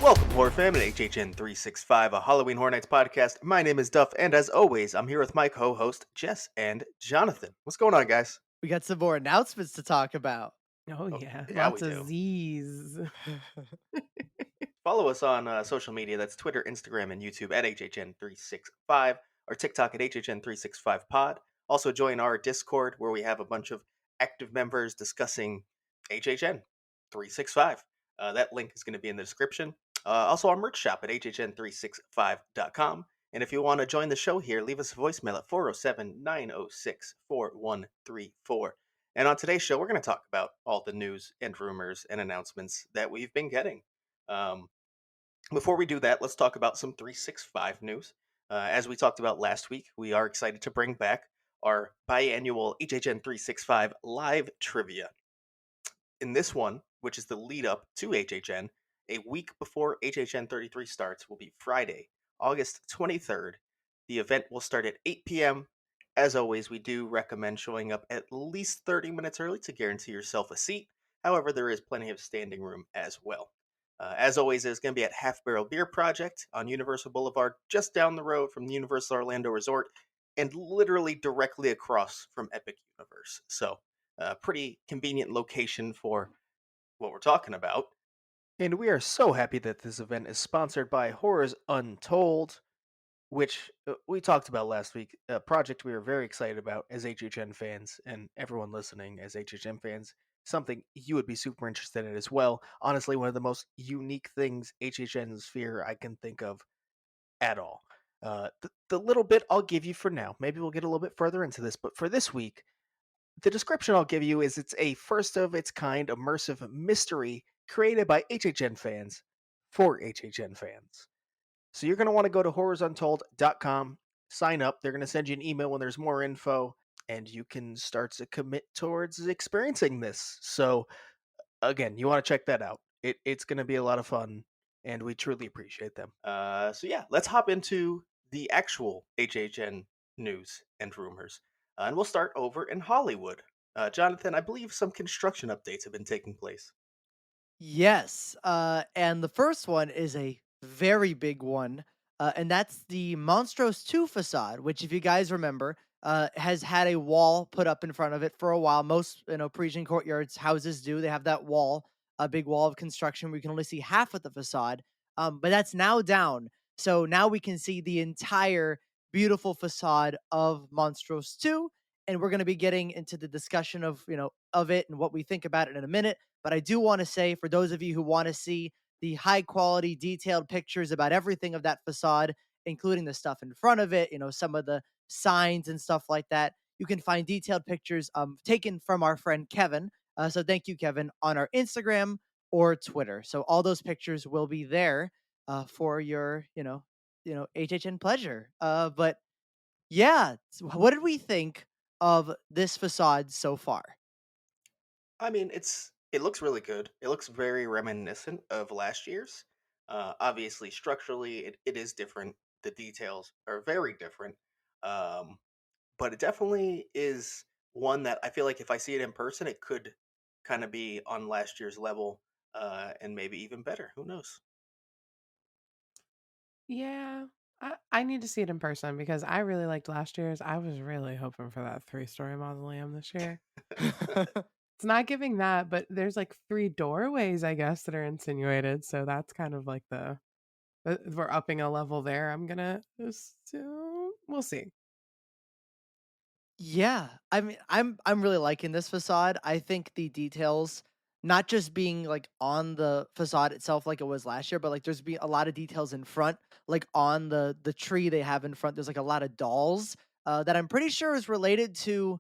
Welcome, Horror Fam, at HHN 365, a Halloween Horror Nights podcast. My name is Duff, and as always, I'm here with my co-host Jess and Jonathan. What's going on, guys? We got some more announcements to talk about. Oh, Oh, yeah. yeah, we Lots of do. Z's. Follow us on social media. That's Twitter, Instagram, and YouTube at HHN 365, or TikTok at HHN 365 Pod. Also, join our Discord where we have a bunch of active members discussing HHN 365. That link is going to be in the description. Also, our merch shop at hhn365.com. And if you want to join the show here, leave us a voicemail at 407-906-4134. And on today's show, we're going to talk about all the news and rumors and announcements that we've been getting. Before we do that, let's talk about some 365 news. As we talked about last week, we are excited to bring back our biannual HHN 365 live trivia. In this one, which is the lead up to HHN, a week before HHN 33 starts will be Friday, August 23rd. The event will start at 8 p.m. As always, we do recommend showing up at least 30 minutes early to guarantee yourself a seat. However, there is plenty of standing room as well. As always, it's going to be at Half Barrel Beer Project on Universal Boulevard, just down the road from the Universal Orlando Resort, and literally directly across from Epic Universe. So, pretty convenient location for what we're talking about. And we are so happy that this event is sponsored by Horrors Untold, which we talked about last week. A project we are very excited about as HHN fans, and everyone listening as HHN fans. Something you would be super interested in as well. Honestly, one of the most unique things HHN Sphere I can think of at all. The little bit I'll give you for now. Maybe we'll get a little bit further into this, but for this week, the description I'll give you is it's a first of its kind immersive mystery created by HHN fans for HHN fans. So you're going to want to go to horrorsuntold.com, sign up. They're going to send you an email when there's more info, and you can start to commit towards experiencing this. So again, you want to check that out. It's going to be a lot of fun, and we truly appreciate them. So yeah, let's hop into the actual HHN news and rumors. And we'll start over in Hollywood. Jonathan, I believe some construction updates have been taking place. Yes, and the first one is a very big one, and that's the Monstrose 2 facade, which, if you guys remember, has had a wall put up in front of it for a while. Most, Parisian courtyards houses do. They have that wall, a big wall of construction where you can only see half of the facade, but that's now down. So now we can see the entire beautiful facade of Monstrose 2, and we're going to be getting into the discussion of it and what we think about it in a minute. But I do want to say, for those of you who want to see the high quality, detailed pictures about everything of that facade, including the stuff in front of it, some of the signs and stuff like that, you can find detailed pictures taken from our friend Kevin. So thank you, Kevin, on our Instagram or Twitter. So all those pictures will be there for your, HHN pleasure. But yeah, what did we think of this facade so far? I mean, it looks really good. It looks very reminiscent of last year's. Obviously, structurally, it is different. The details are very different. Um, but it definitely is one that I feel like if I see it in person, it could kind of be on last year's level, and maybe even better. Who knows? Yeah. I need to see it in person because I really liked last year's. I was really hoping for that 3-story mausoleum this year. It's not giving that, but there's like 3 doorways, I guess, that are insinuated. So that's kind of like we're upping a level there. I'm gonna assume we'll see. Yeah, I mean, I'm really liking this facade. I think the details, not just being like on the facade itself like it was last year, but like there's be a lot of details in front, like on the tree they have in front. There's like a lot of dolls that I'm pretty sure is related to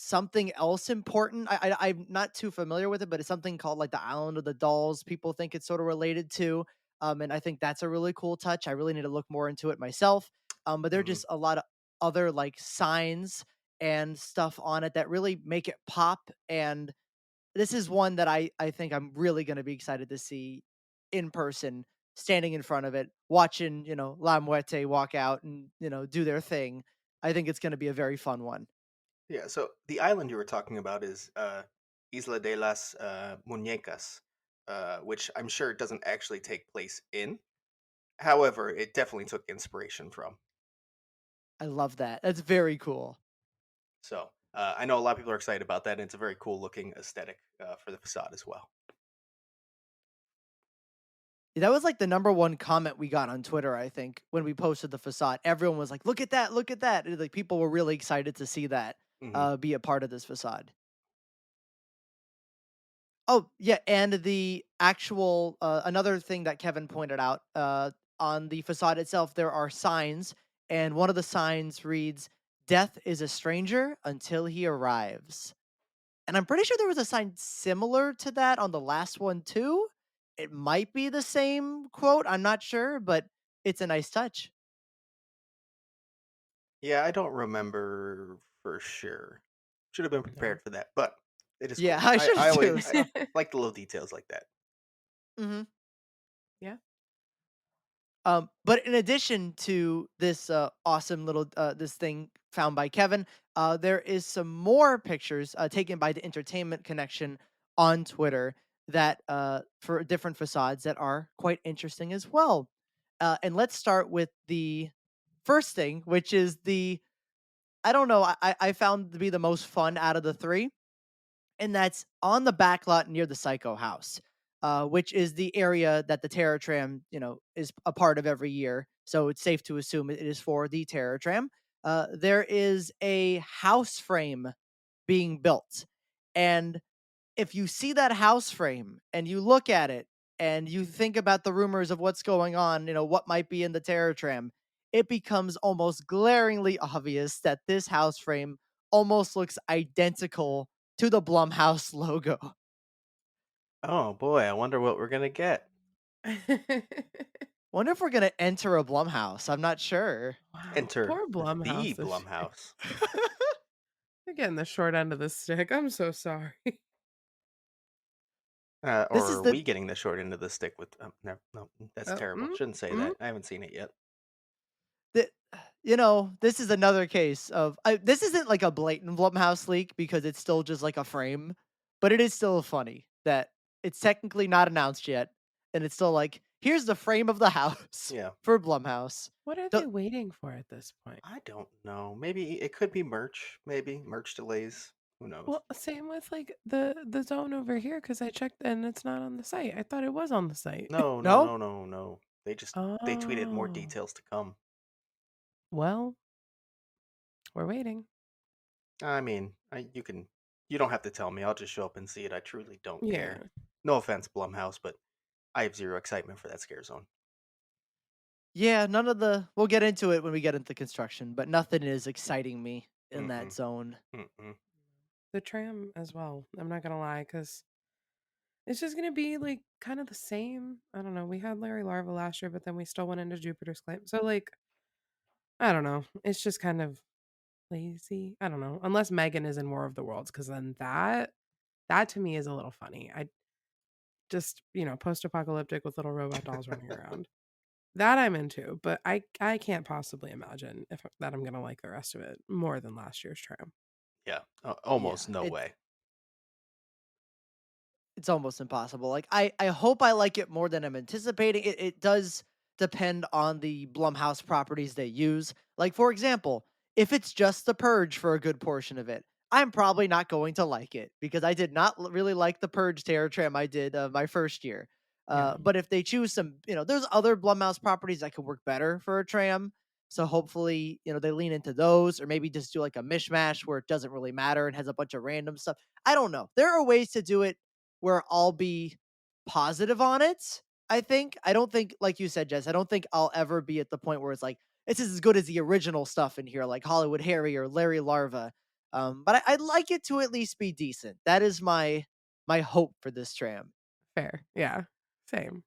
something else important. I'm not too familiar with it, but it's something called like the Island of the Dolls. People think it's sort of related to, and I think that's a really cool touch. I really need to look more into it myself. But there are Mhm. just a lot of other like signs and stuff on it that really make it pop. And this is one that I think I'm really going to be excited to see in person, standing in front of it, watching, La Muerte walk out and, do their thing. I think it's going to be a very fun one. Yeah. So the island you were talking about is Isla de las Muñecas. which I'm sure it doesn't actually take place in. However, it definitely took inspiration from. I love that. That's very cool. So I know a lot of people are excited about that, and it's a very cool looking aesthetic for the facade as well. That was like the number one comment we got on Twitter, I think, when we posted the facade. Everyone was like, "Look at that! Look at that!" And, like people were really excited to see that Hmm. be a part of this facade. Oh yeah, and the actual another thing that Kevin pointed out on the facade itself, there are signs, and one of the signs reads, "Death is a stranger until he arrives." And I'm pretty sure there was a sign similar to that on the last one too. It might be the same quote, I'm not sure, but it's a nice touch. Yeah, I don't remember for sure. Should have been Yeah. prepared for that, but it is Yeah, cool. I I, should I always too. I So, like the little details like that. mhm. Yeah. But in addition to this awesome little this thing found by Kevin, there is some more pictures taken by the Entertainment Connection on Twitter that for different facades that are quite interesting as well. And let's start with the first thing, which is the I don't know I found to be the most fun out of the three, and that's on the back lot near the Psycho House, which is the area that the Terror Tram, is a part of every year. So it's safe to assume it is for the Terror Tram. There is a house frame being built, and if you see that house frame and you look at it and you think about the rumors of what's going on, what might be in the Terror Tram, it becomes almost glaringly obvious that this house frame almost looks identical to the Blumhouse logo. Oh boy, I wonder what we're gonna get. Wonder if we're gonna enter a Blumhouse. I'm not sure. Wow. Enter Poor the Blumhouse this year. Blumhouse, They're getting the short end of the stick. I'm so sorry. This or is are the we getting the short end of the stick with? No, no, that's Oh, terrible. Shouldn't say mm. that. I haven't seen it yet. the this is another case of this isn't like a blatant Blumhouse leak because it's still just like a frame, but it is still funny that it's technically not announced yet, and it's still like here's the frame of the house Yeah, for Blumhouse. What are The- they waiting for at this point? I don't know. Maybe it could be merch. Maybe merch delays. Who knows? Well, same with like the zone over here because I checked and it's not on the site. I thought it was on the site. No, no, no, no, no, no. They tweeted more Oh, details to come. well, we're waiting. I mean, you don't have to tell me. I'll just show up and see it. I truly don't care. Yeah, No offense, Blumhouse, but I have zero excitement for that scare zone. yeah, none of the. We'll get into it when we get into construction, but nothing is exciting me in that Mm-mm, zone. mm-mm. the tram as well. I'm not gonna lie because it's just gonna be like kind of the same. I don't know. We had Larry Larva last year, but then we still went into Jupiter's Claim. So like, I don't know. It's just kind of lazy. I don't know. Unless Megan is in War of the Worlds, because then that to me is a little funny. I just post-apocalyptic with little robot dolls running around. That I'm into, but I can't possibly imagine if that I'm gonna like the rest of it more than last year's tram. Yeah, Yeah, almost no way. it's almost impossible. Like I hope I like it more than I'm anticipating. It does depend on the Blumhouse properties they use. Like for example, if it's just The Purge for a good portion of it, I'm probably not going to like it because I did not really like the Purge Terror Tram I did my first year. Yeah, But if they choose some, there's other Blumhouse properties that could work better for a tram. So hopefully, they lean into those or maybe just do like a mishmash where it doesn't really matter and has a bunch of random stuff. I don't know. There are ways to do it where I'll be positive on it. I think. I don't think, like you said, Jess, I don't think I'll ever be at the point where it's like, this is as good as the original stuff in here, like Hollywood Harry or Larry Larva. But I'd like it to at least be decent. That is my hope for this tram. fair. Yeah, same.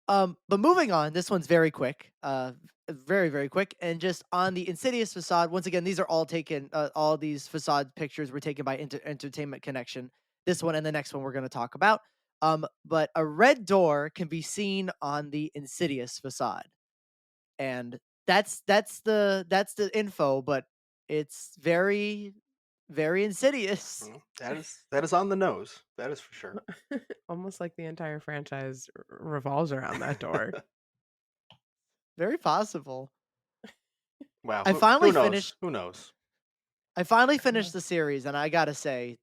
But moving on, this one's very quick. Very, very quick. And just on the Insidious facade, once again, these are all taken, all these facade pictures were taken by Entertainment Connection. This one and the next one we're going to talk about. But a red door can be seen on the Insidious facade. And that's the info, but it's very Very insidious. That is on the nose. That is for sure. Almost like the entire franchise revolves around that door. Very possible. Wow. I Who finally knows? finished Who knows? I finally Uh, finished the series, and I gotta say,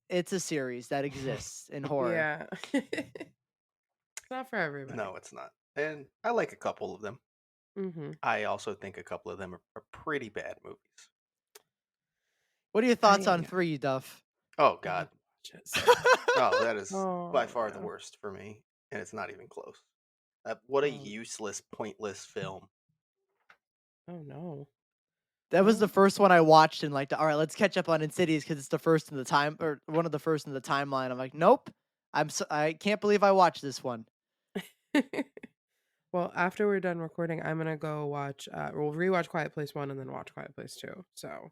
it's a series that exists in horror. yeah. It's not for everybody. No, it's not. And I like a couple of them. Mhm. I also think a couple of them are pretty bad movies. What are your thoughts on I 3, Duff? Oh I need God. to watch it so bad. Oh, that is by Oh, far the yeah. worst for me, and it's not even close. What a Um, useless, pointless film. oh no. That was Well, the first one I watched and like, all right, let's catch up on Insidious because it's the first in the time or one of the first in the timeline. I'm like, nope, I can't believe I watched this one. well, after we're done recording, I'm gonna go watch. We'll rewatch Quiet Place 1 and then watch Quiet Place 2. So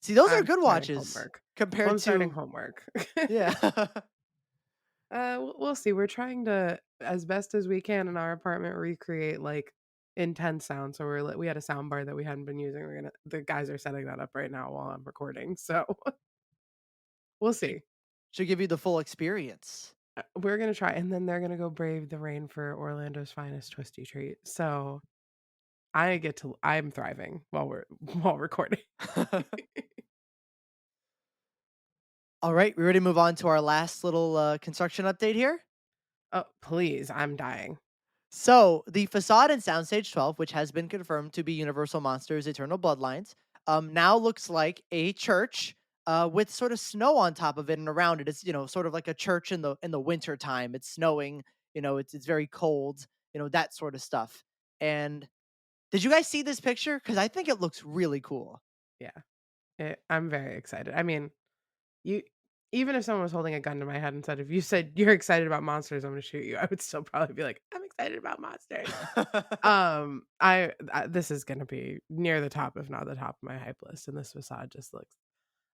See, those are I'm good starting watches homework. Well, compared I'm starting to homework. yeah. We'll see. We're trying to, as best as we can in our apartment, recreate like intense sound. So we had a sound bar that we hadn't been using. The guys are setting that up right now while I'm recording. So we'll should, see. should give you the full experience. We're gonna try, and then they're gonna go brave the rain for Orlando's finest twisty treat. So I'm thriving while we're while recording. All right, we ready to move on to our last little construction update here? Oh, please, I'm dying. So, the facade in Soundstage 12, which has been confirmed to be Universal Monsters Eternal Bloodlines, now looks like a church with sort of snow on top of it and around it. It's, sort of like a church in the winter time. It's snowing, it's very cold, that sort of stuff. And did you guys see this picture? Because I think it looks really cool. Yeah, I'm very excited. I mean, you even if someone was holding a gun to my head and said, "If you said you're excited about monsters, I'm gonna shoot you," I would still probably be like, "I'm excited about monsters." This is gonna be near the top, if not the top of my hype list, and this facade just looks.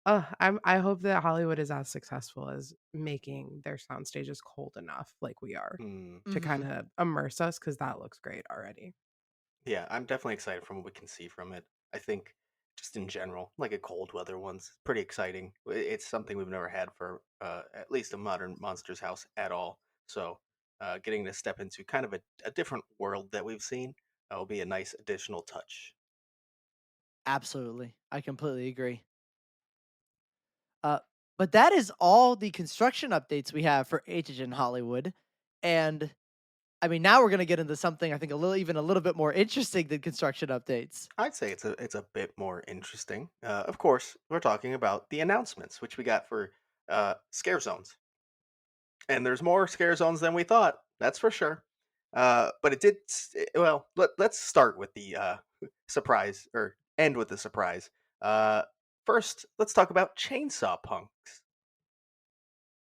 I hope that Hollywood is as successful as making their sound stages cold enough, like we are, Hmm. to kind hmm of immerse us because that looks great already. Yeah, I'm definitely excited from what we can see from it. I think just in general, like a cold weather one's pretty exciting. It's something we've never had for at least a modern monsters house at all. So getting to step into kind of a different world that we've seen will be a nice additional touch. Absolutely. I completely agree. Uh, but that is all the construction updates we have for HHN Hollywood. And I mean, now we're going to get into something I think even a little bit more interesting than construction updates. I'd say it's a bit more interesting. Of course, we're talking about the announcements, which we got for scare zones. And there's more scare zones than we thought. That's for sure. But it did. Well, let's start with the surprise, or end with the surprise. Uh, First, let's talk about Chainsaw Punks,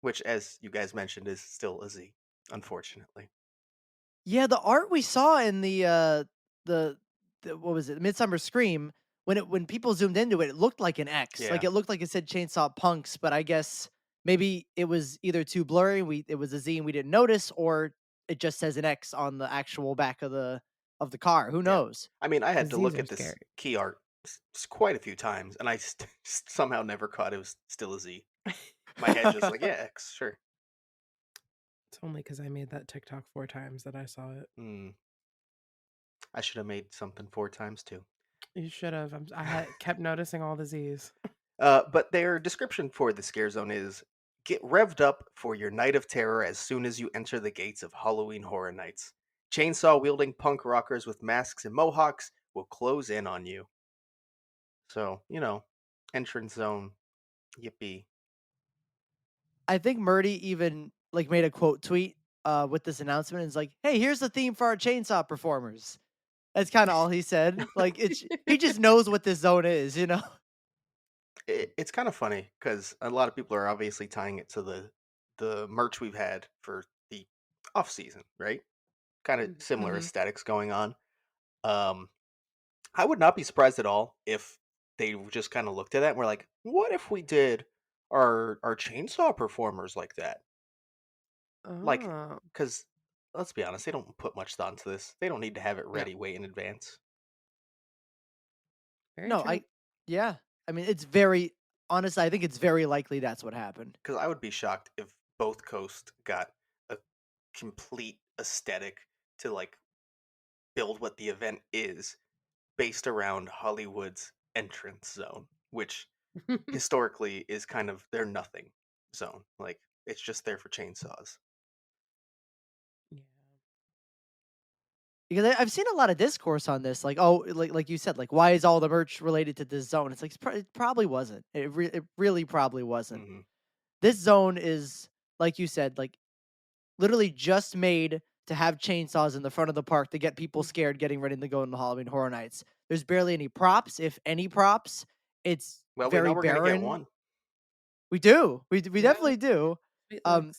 which, as you guys mentioned, is still a Z, unfortunately. Yeah, the art we saw in the, the what was it, Midsummer Scream, when people zoomed into it, it looked like an X. Like Yeah, it looked like it said Chainsaw Punks, but I guess maybe it was either too blurry, it was a Z and we didn't notice, or it just says an X on the actual back of the car. Who yeah. knows? I mean, I had to Z's look are at this scary. key art quite a few times, and I somehow never caught it was still a Z. My head just like, yeah, X, sure. It's only because I made that TikTok 4 times that I saw it. Hmm. I should have made something 4 times too. You should have. I had kept noticing all the Z's. But their description for the scare zone is get revved up for your night of terror as soon as you enter the gates of Halloween Horror Nights. Chainsaw wielding punk rockers with masks and mohawks will close in on you. So, entrance zone, yippee. I think Murdy even like made a quote tweet with this announcement. And it's like, "Hey, here's the theme for our chainsaw performers." That's kind of all he said. Like he just knows what this zone is. It's kind of funny because a lot of people are obviously tying it to the merch we've had for the off season, right? Kind of similar hmm aesthetics going on. Um, I would not be surprised at all if they just kind of looked at that and were like, "What if we did our chainsaw performers like that?" Like, Oh, because let's be honest, they don't put much thought into this. They don't need to have it no, ready way in advance. very No, true. yeah. I mean, it's very honestly, I think it's very likely that's what happened. Because I would be shocked if both coasts got a complete aesthetic to like build what the event is based around Hollywood's entrance zone, which historically is kind of their nothing zone. Like it's just there for chainsaws. Yeah. Because I've seen a lot of discourse on this, like, oh, like you said, like, why is all the merch related to this zone? It's like it probably wasn't. It really probably wasn't. Hmm. This zone is, like you said, like literally just made to have chainsaws in the front of the park to get people scared getting ready to go into Halloween Horror Nights. There's barely any props, if any props. It's Well, we know very we're gonna get barren. one. We do. We Yeah. definitely do. Sweet Um,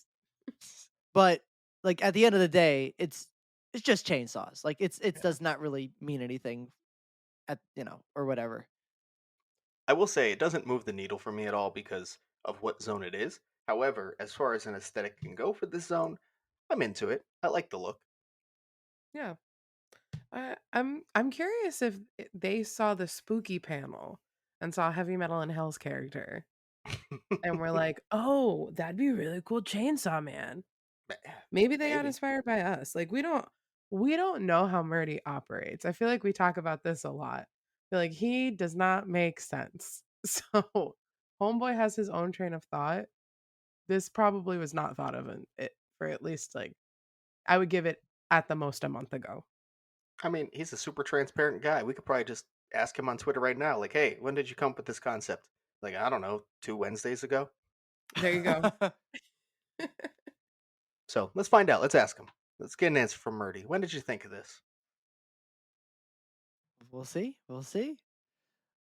looks. but like at the end of the day, it's just chainsaws. Like it Yeah. does not really mean anything at or whatever. I will say it doesn't move the needle for me at all because of what zone it is. However, as far as an aesthetic can go for this zone, I'm into it. I like the look. Yeah. I'm curious if they saw the spooky panel and saw Heavy Metal and Hell's character and were like, "Oh, that'd be really cool, Chainsaw Man." Maybe they got Maybe. inspired by us. Like we don't know how Murdy operates. I feel like we talk about this a lot. I feel like he does not make sense. So Homeboy has his own train of thought. This probably was not thought of in it for at least like I would give it at the most a month ago. I mean, he's a super transparent guy. We could probably just ask him on Twitter right now, like, "Hey, when did you come up with this concept?" Like, I don't know, 2 Wednesdays ago. There you go. So let's find out. Let's ask him. Let's get an answer from Murdy. When did you think of this? We'll see. We'll see.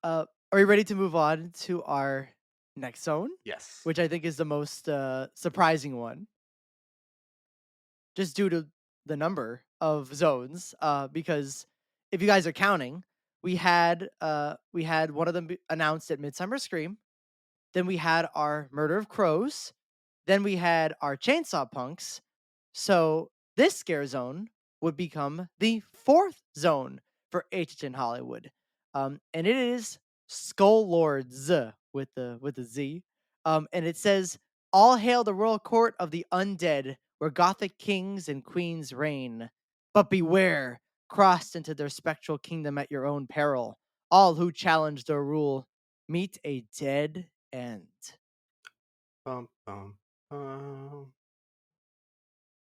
Are we ready to move on to our next zone, Yes. which I think is the most surprising one, just due to the number of zones? Because if you guys are counting, we had one of them announced at Midsummer Scream. Then we had our Murder of Crows. Then we had our Chainsaw Punks. So this scare zone would become the fourth zone for HHN Hollywood. And it is Skull Lords with the Z. And it says, "All hail the royal court of the undead, where Gothic kings and queens reign. But beware, crossed into their spectral kingdom at your own peril. All who challenge their rule meet a dead end." Bum, bum, bum.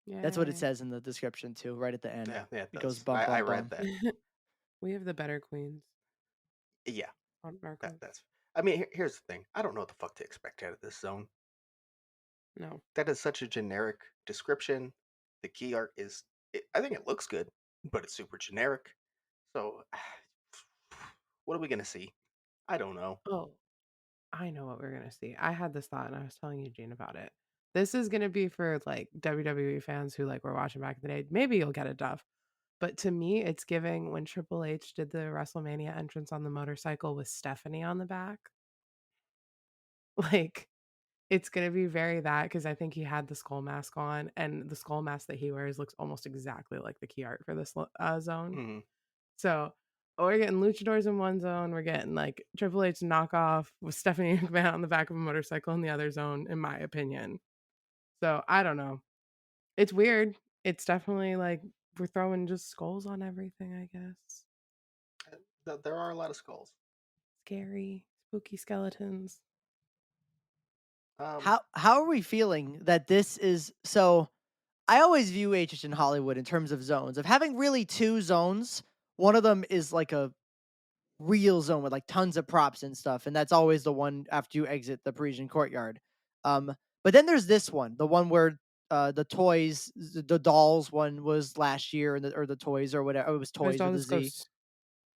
That's what it Yay. says in the description too, right at the end. Yeah, it It goes does. bum I bum read bum. that. We have the better queens Yeah, on our queens. that's. I mean, here's the thing. I don't know what the fuck to expect out of this zone. No. That is such a generic description. The key art is. I think it looks good, but it's super generic. So, what are we gonna see? I don't know. Oh, I know what we're gonna see. I had this thought and I was telling Eugene about it. This is gonna be for like WWE fans who like were watching back in the day. Maybe you'll get it, Duff. But to me, it's giving when Triple H did the WrestleMania entrance on the motorcycle with Stephanie on the back. Like, it's gonna be very that because I think he had the skull mask on, and the skull mask that he wears looks almost exactly like the key art for this zone. Hmm. So we're getting luchadors in one zone. We're getting like Triple H knockoff with Stephanie McMahon on the back of a motorcycle in the other zone, in my opinion. So I don't know. It's weird. It's definitely like we're throwing just skulls on everything, I guess. There are a lot of skulls. Scary, spooky skeletons. Um, How are we feeling that this is so? I always view HH in Hollywood in terms of zones of having really two zones. One of them is like a real zone with like tons of props and stuff, and that's always the one after you exit the Parisian courtyard. But then there's this one, the one where the toys, the dolls one was last year, and or the toys or whatever. It was There's toys all with a this Z. ghosts.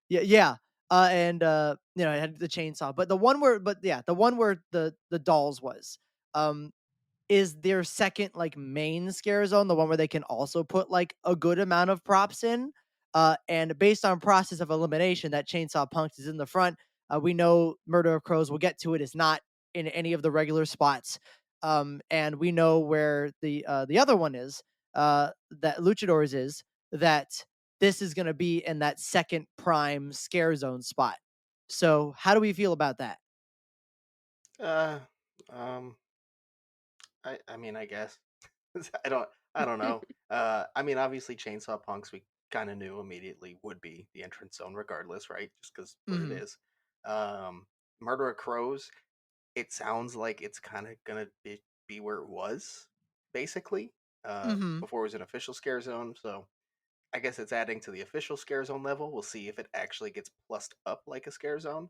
Yeah, yeah. And it had the chainsaw. But the one where the one where the dolls was um is their second like main scare zone, the one where they can also put like a good amount of props in. And based on process of elimination, that chainsaw punks is in the front. We know Murder of Crows, we'll get to it, is not in any of the regular spots. And we know where the other one is, that Luchadors is, that this is going to be in that second prime scare zone spot. So, how do we feel about that? Uh, um, I mean, I guess I don't know. I mean, obviously, Chainsaw Punks we kind of knew immediately would be the entrance zone, regardless, right? Just because what it Mhm. is. Um, Murder of Crows. It sounds like it's kind of gonna be where it was, basically. Mhm. Before it was an official scare zone, so I guess it's adding to the official scare zone level. We'll see if it actually gets plussed up like a scare zone.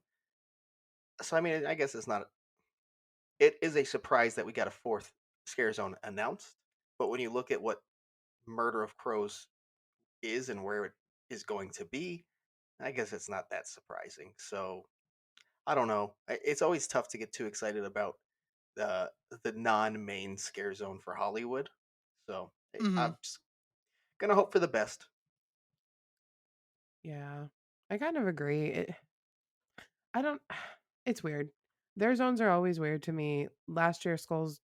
So I mean, I guess it's not. It is a surprise that we got a fourth scare zone announced, but when you look at what Murder of Crows is and where it is going to be, I guess it's not that surprising. So I don't know. It's always tough to get too excited about the non-main scare zone for Hollywood. So Mhm. I'm just gonna hope for the best. Yeah. I kind of agree. I don't it's weird. Their zones are always weird to me. Last year Skulls.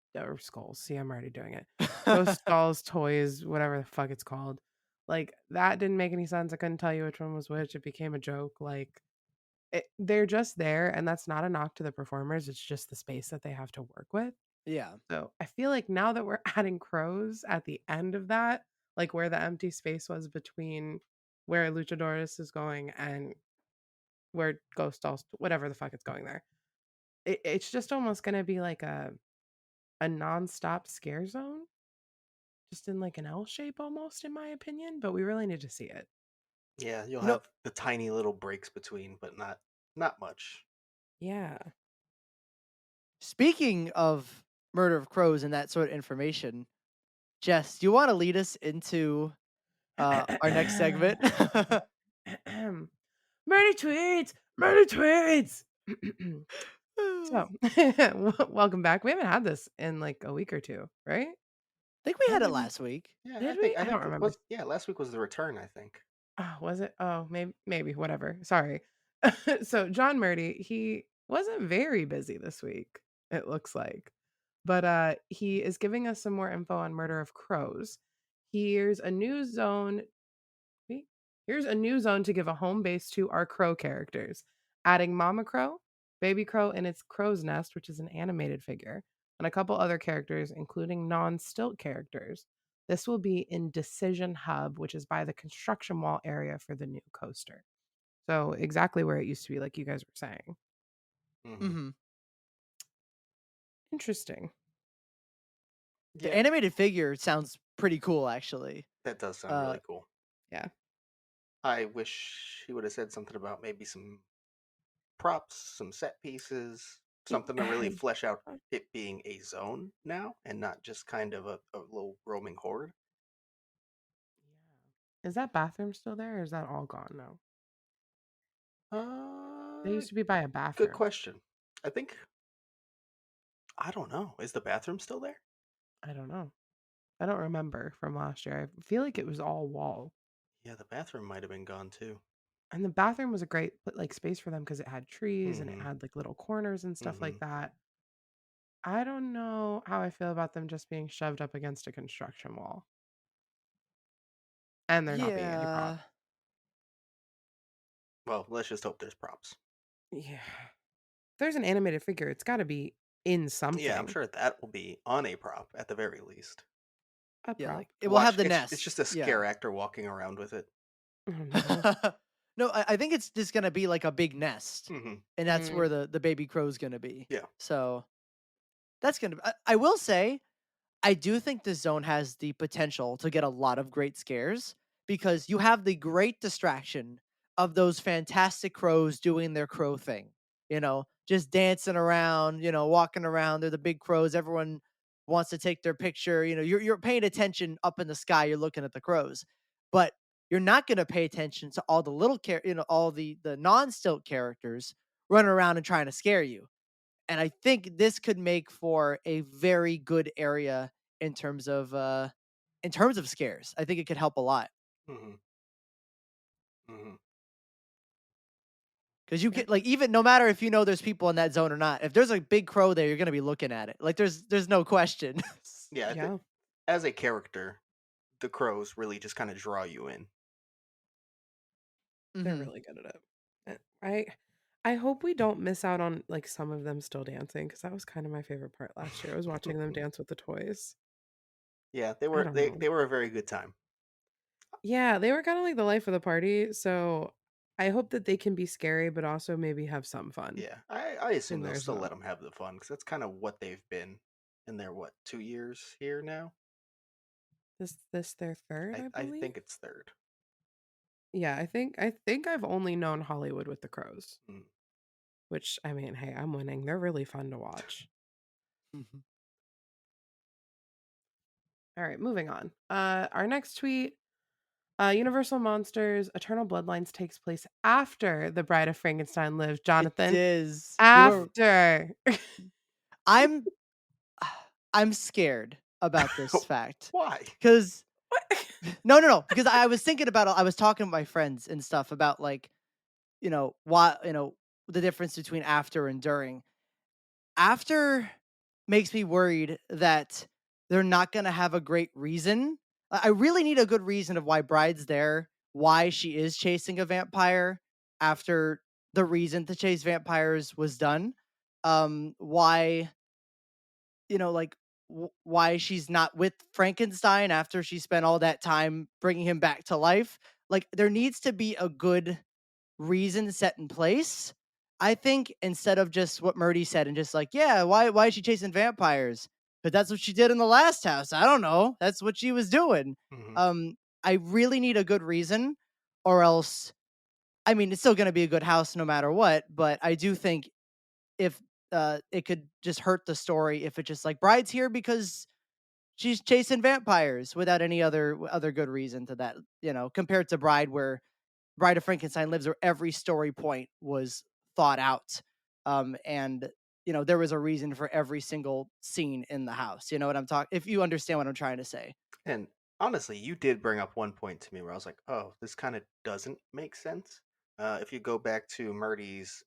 See, I'm already doing it. Ghost Skulls, Toys, whatever the fuck it's called. Like that didn't make any sense. I couldn't tell you which one was which. It became a joke. They're just there, and that's not a knock to the performers. It's just the space that they have to work with. Yeah. So I feel like now that we're adding crows at the end of that, like where the empty space was between where Luchadores is going and where Ghost Dolls, whatever the fuck it's going there. It's just almost gonna be like a nonstop scare zone, just in like an L shape almost, in my opinion. But we really need to see it. Yeah, you'll You know, have the tiny little breaks between, but not much. Yeah. speaking of Murder of Crows and that sort of information, Jess, do you wanna lead us into, our next segment? Murder tweets, murder tweets. So, welcome back. We haven't had this in like a week or two, right? Think we Yeah, had it maybe. last week. Yeah, I Did think we? I I don't think it remember. was. Yeah, last week was the return. I think. Oh, was it? Oh, maybe, whatever. Sorry. So John Murdy, he wasn't very busy this week, it looks like. But he is giving us some more info on Murder of Crows. Here's a new zone. Wait, here's a new zone to give a home base to our crow characters, adding Mama Crow, Baby Crow in its crow's nest, which is an animated figure, and a couple other characters, including non-stilt characters. This will be in Decision Hub, which is by the construction wall area for the new coaster. So exactly where it used to be, like you guys were saying. Hmm. Mhm. Interesting. The Yeah, animated figure sounds pretty cool, actually. that does sound Uh, really cool. Yeah. I wish he would have said something about maybe some props, some set pieces, something to really flesh out it being a zone now and not just kind of a little roaming horde. Yeah. Is that bathroom still there or is that all gone now? They Uh, used to be by a Good bathroom. question. I think I don't know. Is the bathroom still there? I don't know. I don't remember from last year. I feel like it was all wall. Yeah, the bathroom might have been gone too. And the bathroom was a great like space for them because it had trees and it Mm-hmm. had like little corners and stuff Mm-hmm. like that. I don't know how I feel about them just being shoved up against a construction wall and there not being any yeah. props. Well, let's just hope there's props. Yeah. There's an animated figure. It's got to be in Yeah, I'm something. sure that will be on a prop at the very least. A Yeah, like, prop. it will have Watch, the it's just nest. a Yeah. scare actor walking around with it. Oh no. No, I think it's just gonna be like a big nest, Mm-hmm. and that's Mm, where the baby crow's gonna be. Yeah. So, that's gonna I will say, I do think the zone has the potential to get a lot of great scares because you have the great distraction of those fantastic crows doing their crow thing. Just dancing around, walking around. They're the big crows. Everyone wants to take their picture. You're paying attention up in the sky. You're looking at the crows, but you're not going to pay attention to all the all the non-stilt characters running around and trying to scare you. And I think this could make for a very good area in terms of scares. I think it could help a lot Mm-hmm. Mm-hmm. because you yeah. get like even no matter if you know there's people in that zone or not. If there's a big crow there, you're gonna be looking at it. Like there's no question. Yeah, I think Yeah. as a character, the crows really just kind of draw you in. They're Hmm. really good at it. I I hope we don't miss out on, like, some of them still dancing because that was kinda my favorite part last year, I was watching them dance with the toys. Yeah, they I were don't they know. they were a very good time. Yeah, they were kinda like the life of the party, so I hope that they can be scary, but also maybe have some fun Yeah, I assume in they'll there as still let well. them have the fun because that's kind of what they've been in their, what, 2 years here now. This their 3rd, I I believe? think it's third. Yeah, I think I've only known Hollywood with the Crows, Mm. which, I mean, hey, I'm winning. They're really fun to watch. Mhm. Alright, moving on. Our next tweet, Universal Monsters Eternal Bloodlines takes place after The Bride of Frankenstein lives. It Jonathan, is. You were after. I'm I'm scared about this fact Why? because What? no, because I was thinking about I was talking to my friends and stuff about like, why, the difference between after and during. After makes me worried that they're not gonna have a great reason. I really need a good reason of why Bride's there, why she is chasing a vampire after the reason to chase vampires was done. Why, like why she's not with Frankenstein after she spent all that time bringing him back to life. Like there needs to be a good reason set in place. I think instead of just what Murdy said and just like, yeah, why is she chasing vampires? But that's what she did in the last house. I don't know. That's what she was doing. Hmm. Um, I really need a good reason, or else I mean it's still gonna be a good house no matter what, but I do think if it could just hurt the story if it just like Bride's here because she's chasing vampires without any other good reason to that, compared to Bride where Bride of Frankenstein lives where every story point was thought out. And there was a reason for every single scene in the house. You know what I'm talking if you understand what I'm trying to say. And honestly, you did bring up one point to me where I was like, "Oh, this kind of doesn't make sense." If you go back to Murdy's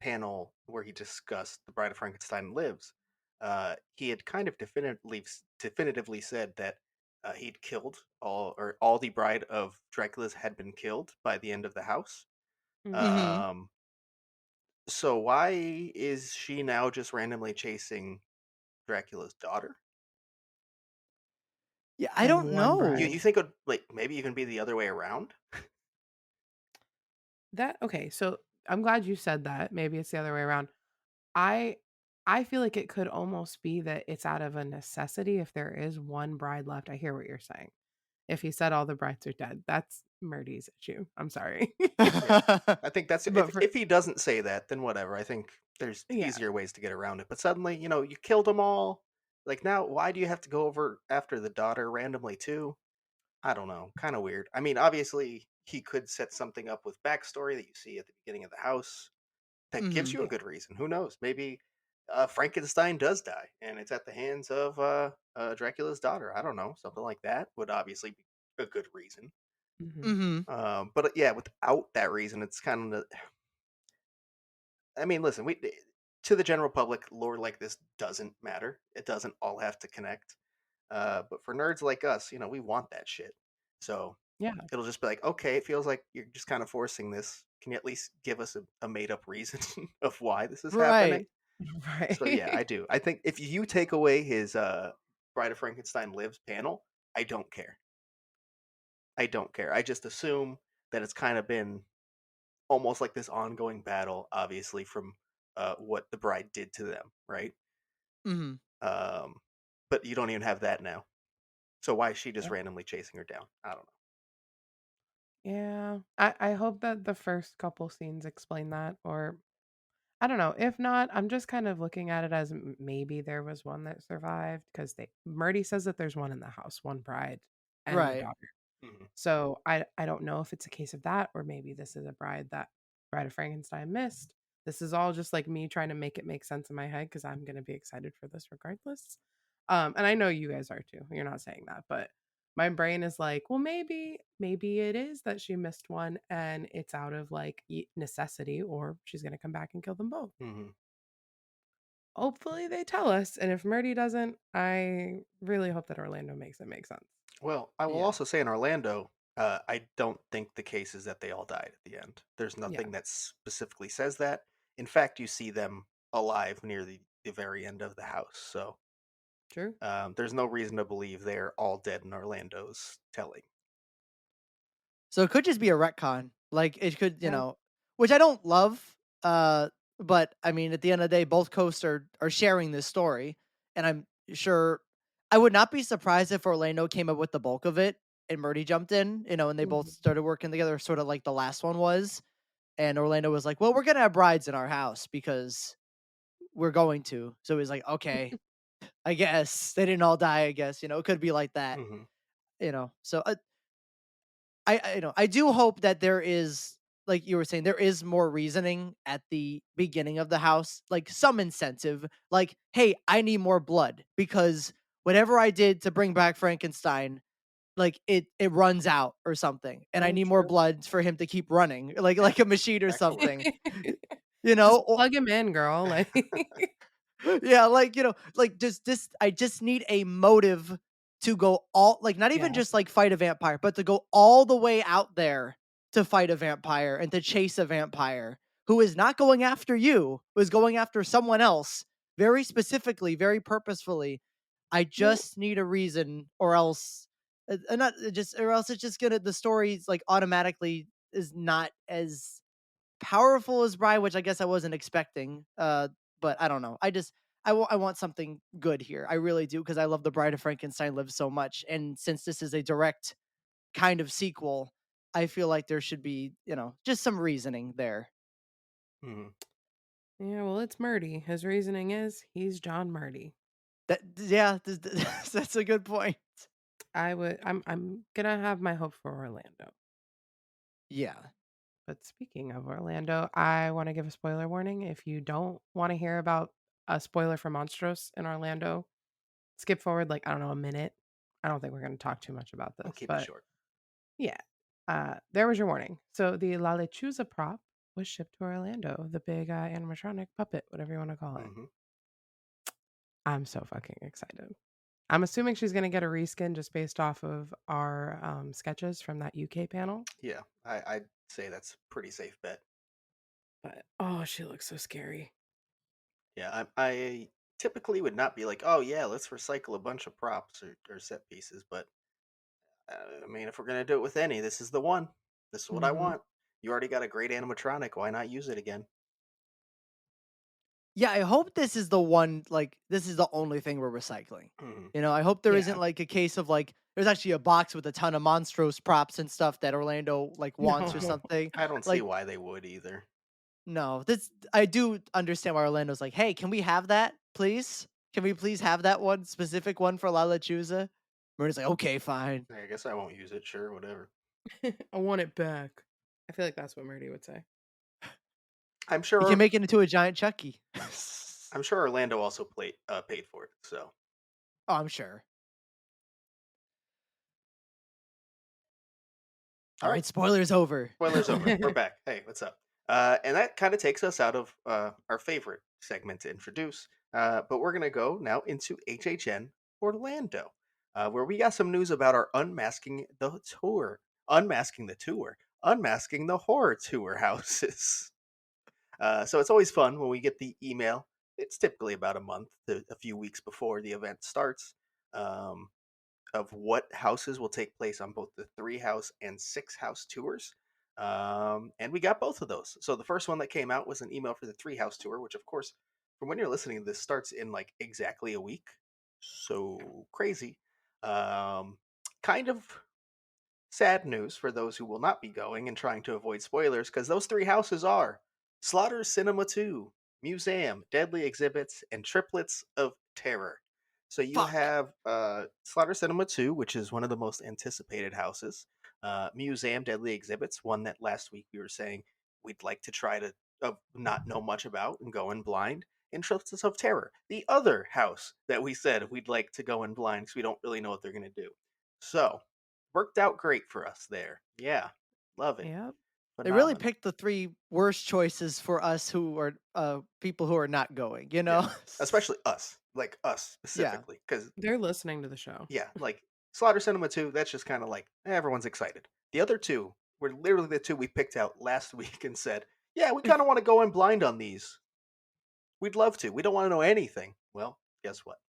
panel where he discussed The Bride of Frankenstein Lives, he had kind of definitively said that he'd killed all the Bride of Dracula's had been killed by the end of the house. Mhm. Mhm. Um, so why is she now just randomly chasing Dracula's daughter? Yeah, I And don't one You bride. know. think it would, like, maybe even be the other way around? That okay, so I'm glad you said that. Maybe it's the other way around. I I feel like it could almost be that it's out of a necessity if there is one bride left. I hear what you're saying. If he said all the brides are dead, that's Murdy's issue. I'm sorry. Yeah. I think that's But for if he doesn't say that, then whatever. I think there's Yeah. easier ways to get around it. But suddenly, you killed them all. Like now, why do you have to go over after the daughter randomly too? I don't know. Kind of weird. I mean, obviously, he could set something up with backstory that you see at the beginning of the house that gives mhm. you a Yeah. good reason. Who knows? Maybe Frankenstein does die, and it's at the hands of Dracula's daughter. I don't know. Something like that would obviously be a good reason. Mhm. Mhm. But yeah, without that reason, it's kind of. I mean, listen, to the general public, lore like this doesn't matter. It doesn't all have to connect. But for nerds like us, we want that shit. So Yeah. it'll just be like, okay, it feels like you're just kind of forcing this. Can you at least give us a made up reason of why this is happening? Right. So yeah, I Right. do. I think if you take away his Bride of Frankenstein Lives panel, I don't care. I don't care. I just assume that it's kind of been almost like this ongoing battle, obviously from what the bride did to them, right? Mhm. Um, but you don't even have that now. So why is she just Yeah. randomly chasing her down? I don't Yeah. I hope that the first couple scenes explain that, or I don't know. If not, I'm just kind of looking at it as maybe there was one that survived because they Murdy says that there's one in the house, one bride and the Right. daughter. know. Hmm. So I don't know if it's a case of that or maybe this is a bride that Bride of Frankenstein missed. This is all just like me trying to make it make sense in my head because I'm gonna be excited for this regardless. And I know you guys are too. You're not saying that, but my brain is like, well, maybe it is that she missed one and it's out of like necessity, or she's gonna come back and kill them both. Hmm. Hopefully they tell us, and if Murdy doesn't, I really hope that Orlando makes it make sense. Well, I will Yeah. also say in Orlando, I don't think the case is that they all died at the end. There's Yeah, nothing that specifically says that. In fact, you see them alive near the very end of the house. So true. there's no reason to believe they're all dead in Orlando's telling. So it could just be a retcon. Like it could, Yeah. which I don't love. Uh, but I mean, at the end of the day, both coasts are sharing this story, and I'm sure I would not be surprised if Orlando came up with the bulk of it and Murdy jumped in. And they both Mhm. started working together, sort of like the last one was. And Orlando was like, "Well, we're gonna have brides in our house because we're going to." So he's like, "Okay, I guess they didn't all die. I guess it could be like that." Hmm. So I do hope that there is, like you were saying, there is more reasoning at the beginning of the house, like some incentive, like, hey, I need more blood because whatever I did to bring back Frankenstein, like it runs out or something, and I Oh, need more true. blood for him to keep running, like a machine or Excellent. something, Just or plug him in, girl, like yeah, like just this I just need a motive to go all like not even Yeah. just like fight a vampire, but to go all the way out there to fight a vampire and to chase a vampire who is not going after you, who is going after someone else very specifically, very purposefully. I Well, just need a reason or else not just or else it's just gonna the story's like automatically is not as powerful as Bride, which I guess I wasn't expecting. But I don't know. I want something good here. I really do because I love the Bride of Frankenstein lives so much, and since this is a direct kind of sequel, I feel like there should be just some reasoning there. Hmm. yeah, well, it's Murdy. His reasoning is he's John Murdy. That yeah, that's a good point. I'm gonna have my hope for Orlando. Yeah. But speaking of Orlando, I want to give a spoiler warning. If you don't want to hear about a spoiler for Monstros in Orlando, skip forward like I don't know a minute. I don't think we're going to talk too much about I'll this, keep it but short. yeah, there was your warning. So the La Lechuza prop was shipped to Orlando, the big animatronic puppet, whatever you want to call it. Hmm. I'm so fucking excited. I'm assuming she's going to get a reskin just based off of our sketches from that UK panel. Yeah, I'd say that's a pretty safe bet. But oh, she looks so scary. Yeah, I typically would not be like, oh yeah, let's recycle a bunch of props or set pieces, but I mean, if we're gonna do it with any, this is the one. This is what I Hmm. want. You already got a great animatronic. Why not use it again? Yeah, I hope this is the one, like, this is the only thing we're recycling. Hmm. I hope there isn't Yeah. like a case of like there's actually a box with a ton of Monstros props and stuff that Orlando like wants or No. something. I don't see Like, why they would either. no, this I do understand why Orlando's like, hey, can we have that, please? Can we please have that one specific one for Lala Chusa? Marina's like, okay, fine. I guess I won't use it. Sure, whatever. I want it back. I feel like that's what Murdy would say. I'm You can sure. make it into a giant Chucky. Oh, I'm sure Orlando also paid for it. So, I'm sure. all All right, right, spoilers over. spoilers over. We're back. Hey, what's up? And that kind of takes us out of our favorite segment to introduce. But we're gonna go now into HHN Orlando, where we got some news about our unmasking the horror tour houses. So it's always fun when we get the email. It's typically about a month to a few weeks before the event starts. Um, of what houses will take place on both the 3 house and 6 house tours. And we got both of those. So the first one that came out was an email for the 3 house tour, which, of course, from when you're listening to this, starts in like exactly a week. So crazy. Um, kind of sad news for those who will not be going and trying to avoid spoilers, because those 3 houses are Slaughter Cinema 2, Museum, Deadly Exhibits, and Triplets of Terror. So you Fuck. have Slaughter Cinema 2, which is one of the most anticipated houses. Museum, Deadly Exhibits, one that last week we were saying we'd like to try to not know much about and go in blind. And Triplets of Terror, the other house that we said we'd like to go in blind because we don't really know what they're going to do. So worked out great for us there. Yeah, love it. Yep. They really Phenomenal. picked the 3 worst choices for us who are, people who are not going, you Yeah, know? especially us, like us Yeah. specifically, because They're listening to the show. yeah, like Slaughter Cinema 2, that's just kind of like everyone's excited. The other two were literally the two we picked out last week and said, "Yeah, we kind of want to go in blind on these. We'd love to. We don't want to know anything." Well, guess what?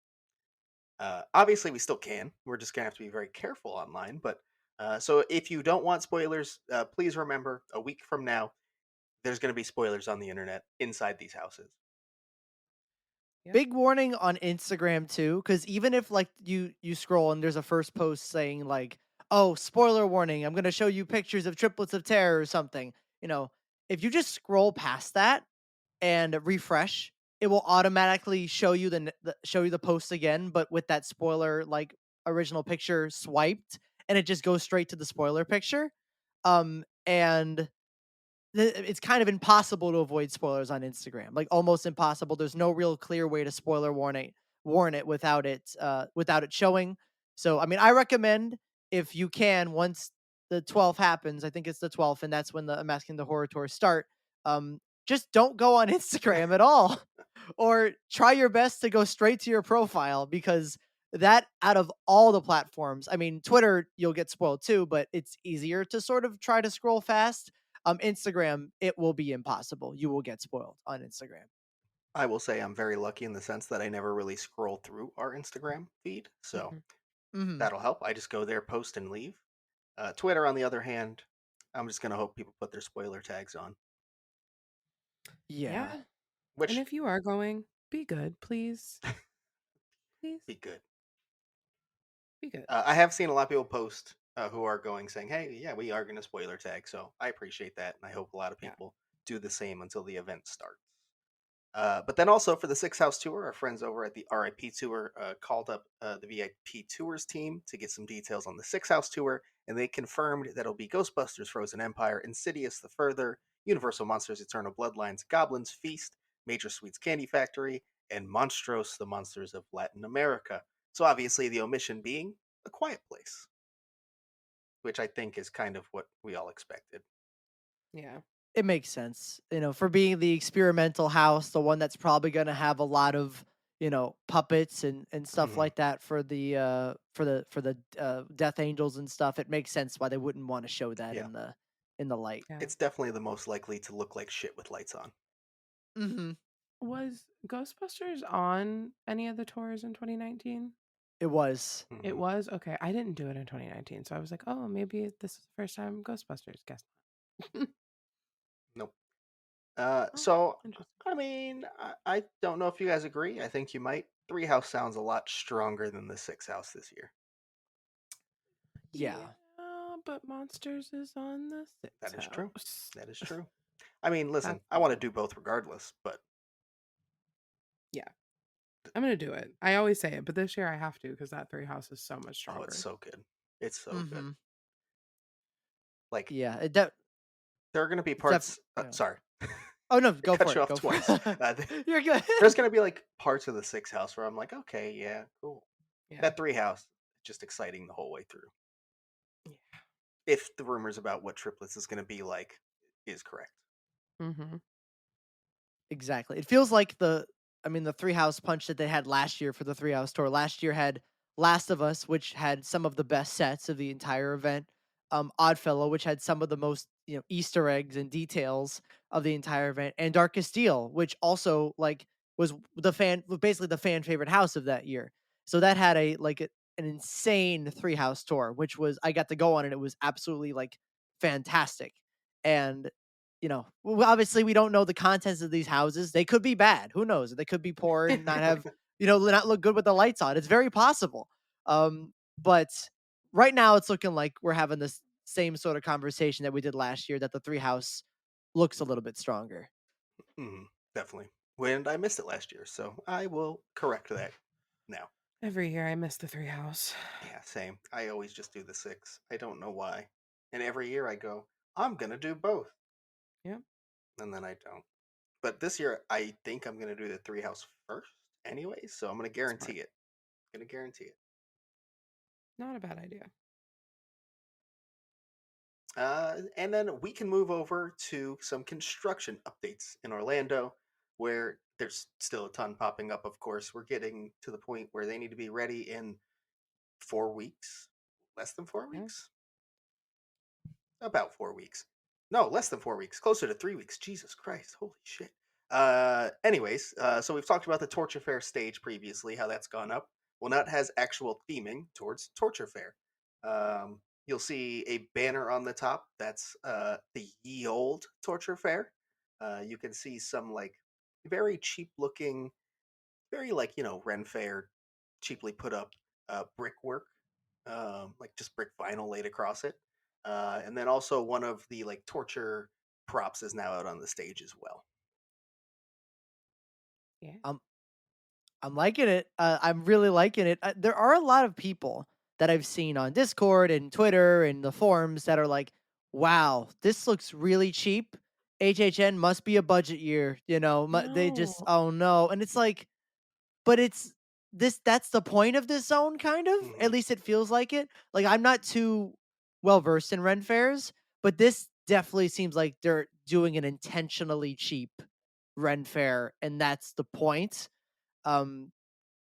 Obviously, we still can. We're just gonna have to be very careful online. But so if you don't want spoilers, please remember a week from now, there's gonna be spoilers on the internet inside these houses. Yep. Big warning on Instagram too, because even if like you scroll and there's a first post saying like, "Oh, spoiler warning! I'm gonna show you pictures of triplets of terror" or something. You know, if you just scroll past that and refresh, it will automatically show you show you the post again, but with that spoiler like original picture swiped, and it just goes straight to the spoiler picture. And it's kind of impossible to avoid spoilers on Instagram. Like almost impossible. There's no real clear way to spoiler warn it without it showing. So I mean, I recommend if you can once the 12th happens, I think it's the 12th and that's when the Unmasking the Horror Tours start. Just don't go on Instagram at all or try your best to go straight to your profile because that out of all the platforms, I mean, Twitter you'll get spoiled too, but it's easier to sort of try to scroll fast. Instagram, it will be impossible. You will get spoiled on Instagram. I will say I'm very lucky in the sense that I never really scroll through our Instagram feed, so Mhm. Mhm. that'll help. I just go there, post, and leave. Twitter, on the other hand, I'm just gonna hope people put their spoiler tags on, Yeah. Yeah. And which if you are going, be good, please. Please be good. be good. I have seen a lot of people post who are going saying, "Hey, yeah, we are gonna spoiler tag," so I appreciate that, and I hope a lot of Yeah. people do the same until the event starts. But then also for the Six House Tour, our friends over at the RIP Tour called up the VIP Tours team to get some details on the Six House Tour, and they confirmed that it'll be Ghostbusters Frozen Empire, Insidious the Further, Universal Monsters Eternal Bloodlines, Goblins Feast, Major Sweets Candy Factory, and Monstros the Monsters of Latin America. So obviously the omission being A Quiet Place, which I think is kind of what we all expected. Yeah. It makes sense. For being the experimental house, the one that's probably going to have a lot of, puppets and stuff Mhm. like that for the death angels and stuff. It makes sense why they wouldn't want to show that Yeah, in the light. Yeah. it's definitely the most likely to look like shit with lights on. Mhm. Was Ghostbusters on any of the tours in 2019? It was. It Mhm. was? Okay. I didn't do it in 2019. So I was like, oh, maybe this is the first time Ghostbusters. Guess not. Nope. Oh, So interesting. I mean, I don't know if you guys agree. I think you might. Three house sounds a lot stronger than the six house this year. Yeah, Yeah. but Monsters is on the That sixth is true. house. That is true. I mean, listen, That's I the want to thing. do both regardless, but Yeah, I'm gonna do it. I always say it, but this year I have to because that three house is so much oh, it's stronger. so good. It's so good. Mhm. Like Yeah, there are going to be it's def parts. yeah. Sorry, Oh no, I go cut for you it. off Go for twice. it. You're good. There's going to be like parts of the six house where I'm like, okay, yeah, cool. Yeah. That three house, just exciting the whole way through. Yeah. If the rumors about what triplets is going to be like is correct. Mm-hmm. Exactly. It feels like the three house punch that they had last year for the three house tour. Last year had Last of Us, which had some of the best sets of the entire event. Oddfellow, which had some of the most, Easter eggs and details of the entire event, and Darkest Steel, which also like was basically the fan favorite house of that year. So that had an insane three house tour, which was I got to go on and it was absolutely like fantastic. And obviously we don't know the contents of these houses. They could be bad. Who knows? They could be poor and not have, not look good with the lights on. It's very possible. But right now it's looking like we're having this same sort of conversation that we did last year that the three house looks a little bit stronger. Mhm, definitely. And I missed it last year, so I will correct that now. Every year I miss the three house. Yeah, same. I always just do the six. I don't know why. And every year I go, I'm gonna do both, Yep. and then I don't. But this year I think I'm gonna do the three house first anyway, so I'm gonna Smart. guarantee it. Gonna guarantee it. Not a bad idea. And then we can move over to some construction updates in Orlando, where there's still a ton popping up. Of course, we're getting to the point where they need to be ready in 4 weeks, less than four Yeah. weeks. About 4 weeks. No, less than 4 weeks. Closer to 3 weeks. Jesus Christ! Holy shit. Anyways, so we've talked about the Torture Fair stage previously, how that's gone up. Well, now it has actual theming towards Torture Fair. You'll see a banner on the top. That's the ye old Torture Fair. You can see some like very cheap looking, very like Ren Fair, cheaply put up brickwork, like just brick vinyl laid across it. And then also one of the like torture props is now out on the stage as well. Yeah. I'm I'm liking it. I'm really liking it. There are a lot of people that I've seen on Discord and Twitter and the forums that are like, "Wow, this looks really cheap. HHN must be a budget year." They just, No. oh no, and it's like, but it's this. That's the point of this zone, kind of. Hmm. At least it feels like it. Like I'm not too well versed in Ren fairs, but this definitely seems like they're doing an intentionally cheap Ren fair, and that's the point. Um,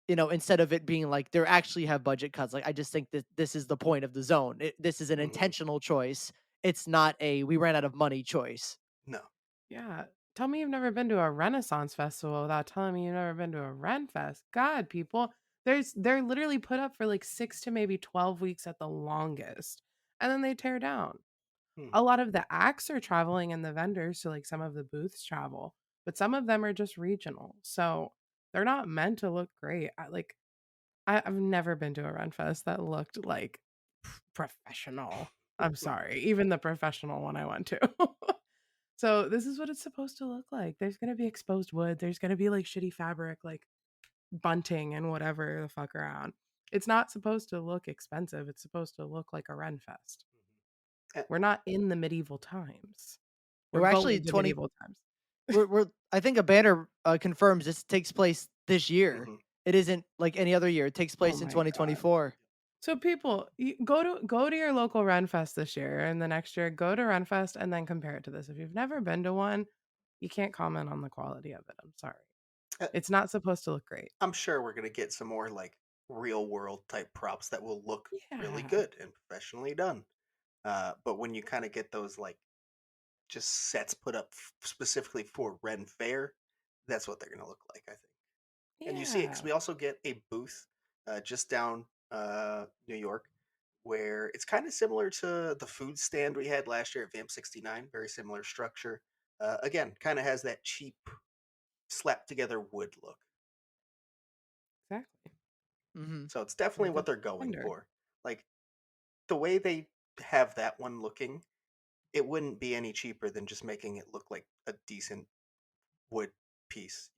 instead of it being like they actually have budget cuts. Like I just think that this is the point of the zone. This is an Hmm. intentional choice. It's not a we ran out of money choice. No. Yeah. Tell me you've never been to a Renaissance festival without telling me you've never been to a Ren Fest. God, people. They're literally put up for like 6 to maybe 12 weeks at the longest. And then they tear down. Hmm. A lot of the acts are traveling and the vendors, so like some of the booths travel, but some of them are just regional. So they're not meant to look great. I've never been to a Ren Fest that looked like professional. I'm sorry. Even the professional one I went to. So this is what it's supposed to look like. There's gonna be exposed wood. There's gonna be like shitty fabric, like bunting and whatever the fuck around. It's not supposed to look expensive. It's supposed to look like a Ren Fest. Eh, We're not in the medieval times. We're We're actually going to 20. medieval times. We're I think a banner confirms this takes place this year. mhm. It isn't like any other year. It takes Oh place in my god. 2024. So people, go to your local Ren Fest this year, and the next year go to Ren Fest and then compare it to this. If you've never been to one, you can't comment on the quality of it. I'm sorry. Eh, It's not supposed to look great. I'm sure we're gonna get some more like real world type props that will look really Yeah, good and professionally done. But when you kind of get those like just sets put up specifically for Ren Fair, that's what they're gonna look like, I think. And you see it because yeah, we also get a booth just down New York where it's kind of similar to the food stand we had last year at Vamp 69. Very similar structure. Again, kind of has that cheap, slapped together wood look. exactly. Hmm. So it's definitely Like a what they're going vendor. for. Like the way they have that one looking, it wouldn't be any cheaper than just making it look like a decent wood piece.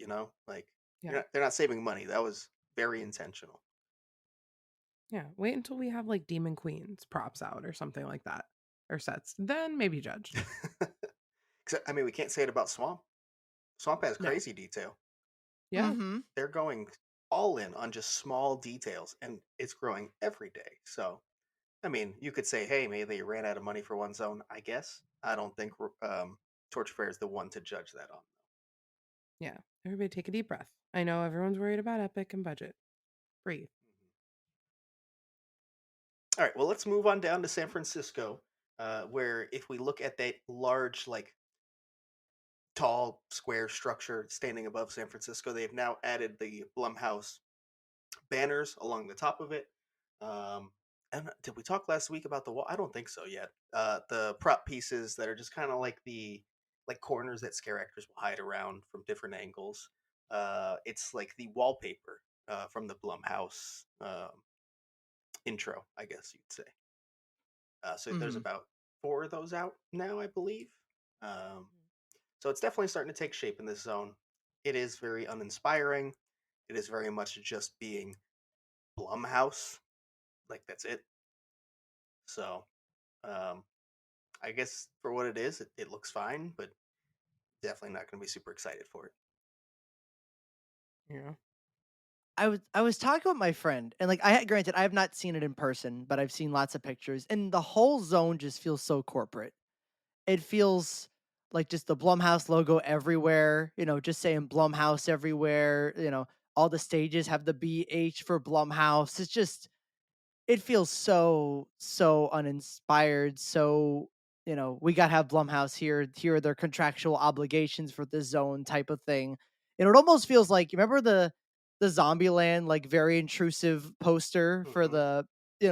Like Yeah, they're not saving money. That was very intentional. yeah. Wait until we have like Demon Queens props out or something like that, or sets. Then maybe judge. 'Cause, I mean, we can't say it about Swamp. Swamp has No. crazy detail. Yeah, Hmm. They're going all in on just small details, and it's growing every day. So, I mean, you could say, hey, maybe they ran out of money for one zone. I guess I don't think Torch Fair is the one to judge that on. yeah. Everybody take a deep breath. I know everyone's worried about Epic and budget. Breathe. Mhm. All right, well, let's move on down to San Francisco, where if we look at that large, like tall square structure standing above San Francisco, they've now added the Blumhouse banners along the top of it. Um, and did we talk last week about the wall? I don't think so yet. The prop pieces that are just kind of like the like corners that scare actors will hide around from different angles. It's like the wallpaper from the Blumhouse intro, I guess you'd say. So there's Hmm. about four of those out now, I believe. Um, so it's definitely starting to take shape in this zone. It is very uninspiring. It is very much just being Blumhouse. Like that's it. So um, I guess for what it is, it looks fine, but definitely not going to be super excited for it. Yeah. I was talking with my friend, and like granted I have not seen it in person, but I've seen lots of pictures, and the whole zone just feels so corporate. It feels like just the Blumhouse logo everywhere, just saying Blumhouse everywhere. All the stages have the BH for Blumhouse. It feels so uninspired, so we got to have Blumhouse here. Here are their contractual obligations for this zone type of thing. And it almost feels like, you remember the Zombieland, like, very intrusive poster for Hmm. the,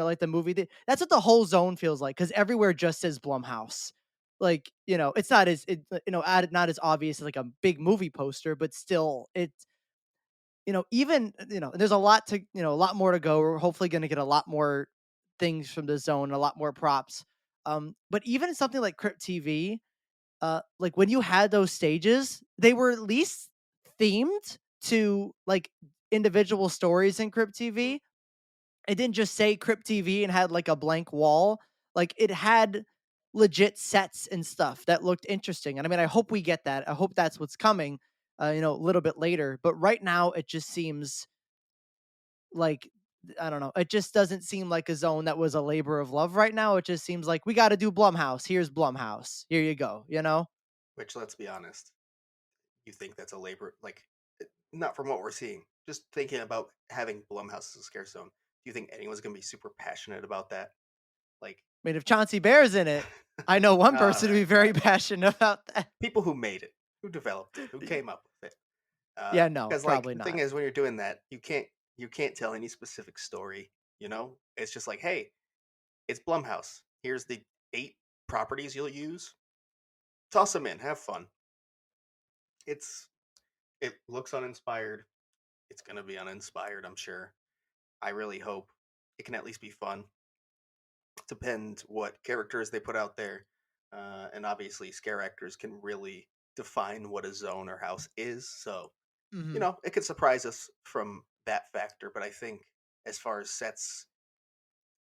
like, the movie. That's what the whole zone feels like, because everywhere just says Blumhouse. Like, it's not as, not as obvious as like a big movie poster, but still, it's, even, there's a lot to, a lot more to go. We're hopefully going to get a lot more things from the zone, a lot more props. But even something like Crypt TV, like, when you had those stages, they were at least themed to, like, individual stories in Crypt TV. It didn't just say Crypt TV and had like a blank wall. Like, it had legit sets and stuff that looked interesting. And I mean, I hope we get that. I hope that's what's coming, a little bit later. But right now, it just seems like, I don't know. It just doesn't seem like a zone that was a labor of love right now. It just seems like we got to do Blumhouse. Here's Blumhouse. Here you go. Which, let's be honest, you think that's a labor, like, not from what we're seeing. Just thinking about having Blumhouse as a scare zone. Do you think anyone's gonna be super passionate about that? Like, I mean, if Chauncey Bear's in it, I know one all person to be right, very fine. passionate about that. People who made it, who developed it, who came up with it. Yeah, no, Because like probably the thing not. is, when you're doing that, you can't tell any specific story. It's just like, hey, it's Blumhouse. Here's the 8 properties you'll use. Toss them in, have fun. It's it looks uninspired. It's gonna be uninspired, I'm sure. I really hope it can at least be fun. Depends what characters they put out there, and obviously, scare actors can really define what a zone or house is. So Hmm. it could surprise us from that factor. But I think as far as sets,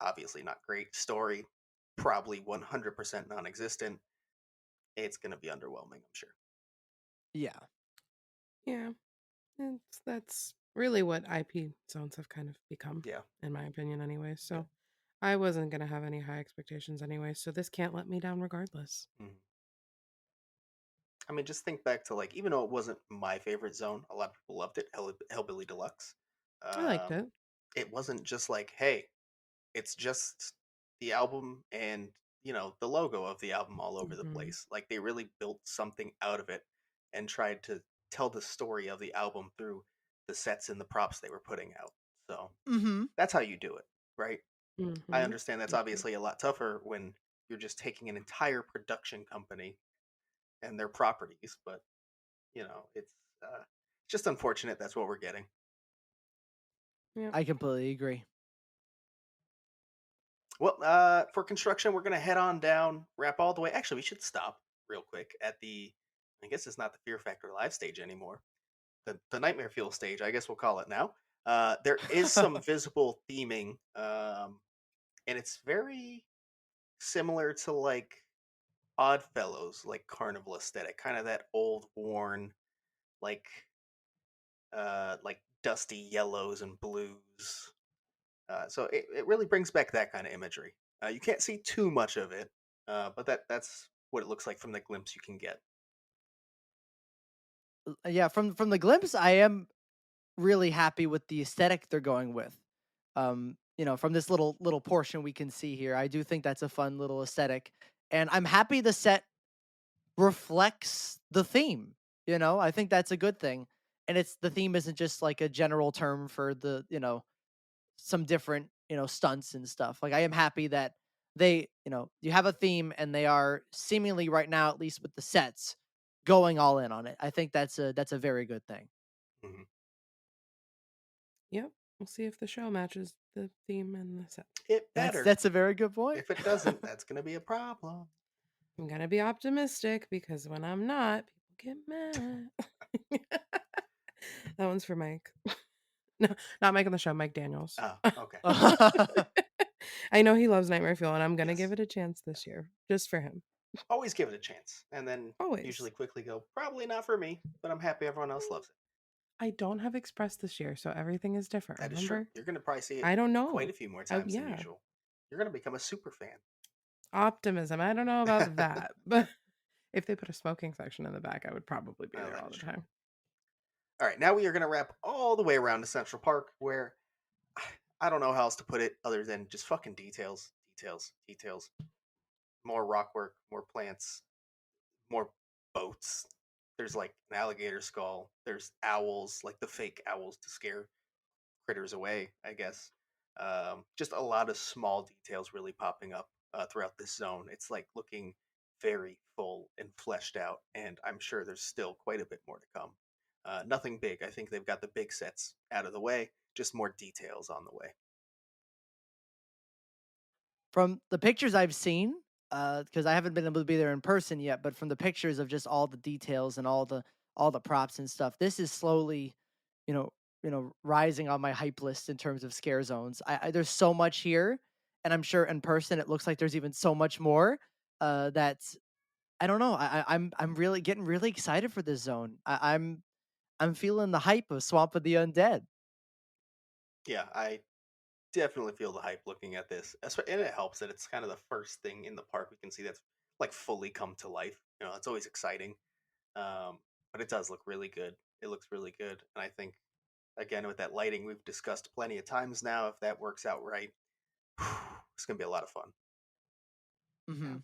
obviously not great. Story, probably 100% non-existent. It's gonna be underwhelming, I'm sure. Yeah. Yeah, that's really what IP zones have kind of become, Yeah. in my opinion, anyway. Yeah. So I wasn't gonna have any high expectations anyway. So this can't let me down regardless. Mhm. I mean, just think back to, like, even though it wasn't my favorite zone, a lot of people loved it. Hellbilly Deluxe. I liked Um, it. it wasn't just like, hey, it's just the album and the logo of the album all over the Hmm. place. Like, they really built something out of it and tried to tell the story of the album through the sets and the props they were putting out. So Hmm. that's how you do it, right? I Hmm. understand that's Agree. obviously a lot tougher when you're just taking an entire production company and their properties, but it's just unfortunate that's what we're getting. Yep. I completely agree. Well, for construction, we're gonna head on down, wrap all the way. Actually, we should stop real quick at the. I guess it's not the Fear Factor live stage anymore. The Nightmare Fuel stage, I guess we'll call it now. There is some visible theming, and it's very similar to, like, Oddfellows, like carnival aesthetic, kind of that old, worn, like like dusty yellows and blues. So it really brings back that kind of imagery. You can't see too much of it, but that's what it looks like from the glimpse you can get. Yeah, from the glimpse, I am really happy with the aesthetic they're going with. From this little portion we can see here, I do think that's a fun little aesthetic, and I'm happy the set reflects the theme. I think that's a good thing, and it's the theme isn't just like a general term for the some different stunts and stuff. Like, I am happy that they you have a theme and they are seemingly right now, at least with the sets, going all in on it. I think that's a very good thing. Hmm. Yep. We'll see if the show matches the theme and the set. It That's better. that's a very good point. If it doesn't, that's gonna be a problem. I'm gonna be optimistic because when I'm not, people get mad. That one's for Mike. No, not Mike on the show, Mike Daniels. Oh, okay. I know he loves Nightmare Fuel, and I'm gonna give Yes. it a chance this year, just for him. Always give it a chance, and then Always. usually quickly go, probably not for me, but I'm happy everyone else Mm, loves it. I don't have Express this year, so everything is different. That is true. Remember? You're gonna probably see it I don't quite know. a few more times than Yeah, usual. You're gonna become a super fan. optimism. I don't know about that, but if they put a smoking section in the back, I would probably be Oh, there that all is the true. time. All right, now we are gonna wrap all the way around to Central Park, where I don't know how else to put it other than just fucking details, details, details. more rock work, more plants, more boats. There's like an alligator skull. There's owls, like the fake owls to scare critters away, I guess. Just a lot of small details really popping up throughout this zone. It's like looking very full and fleshed out, and I'm sure there's still quite a bit more to come. Nothing big. I think they've got the big sets out of the way, just more details on the way. From the pictures I've seen, because I haven't been able to be there in person yet, but from the pictures of just all the details and all the props and stuff, this is slowly, you know, rising on my hype list in terms of scare zones. There's so much here, and I'm sure in person it looks like there's even so much more. That's I don't know. I'm really getting really excited for this zone. I'm feeling the hype of Swamp of the Undead. Yeah, I definitely feel the hype looking at this, and it helps that it's kind of the first thing in the park we can see that's like fully come to life. It's always exciting, but it does look really good. It looks really good, and I think again with that lighting we've discussed plenty of times now. If that works out right, it's gonna be a lot of fun. Yeah. Hmm.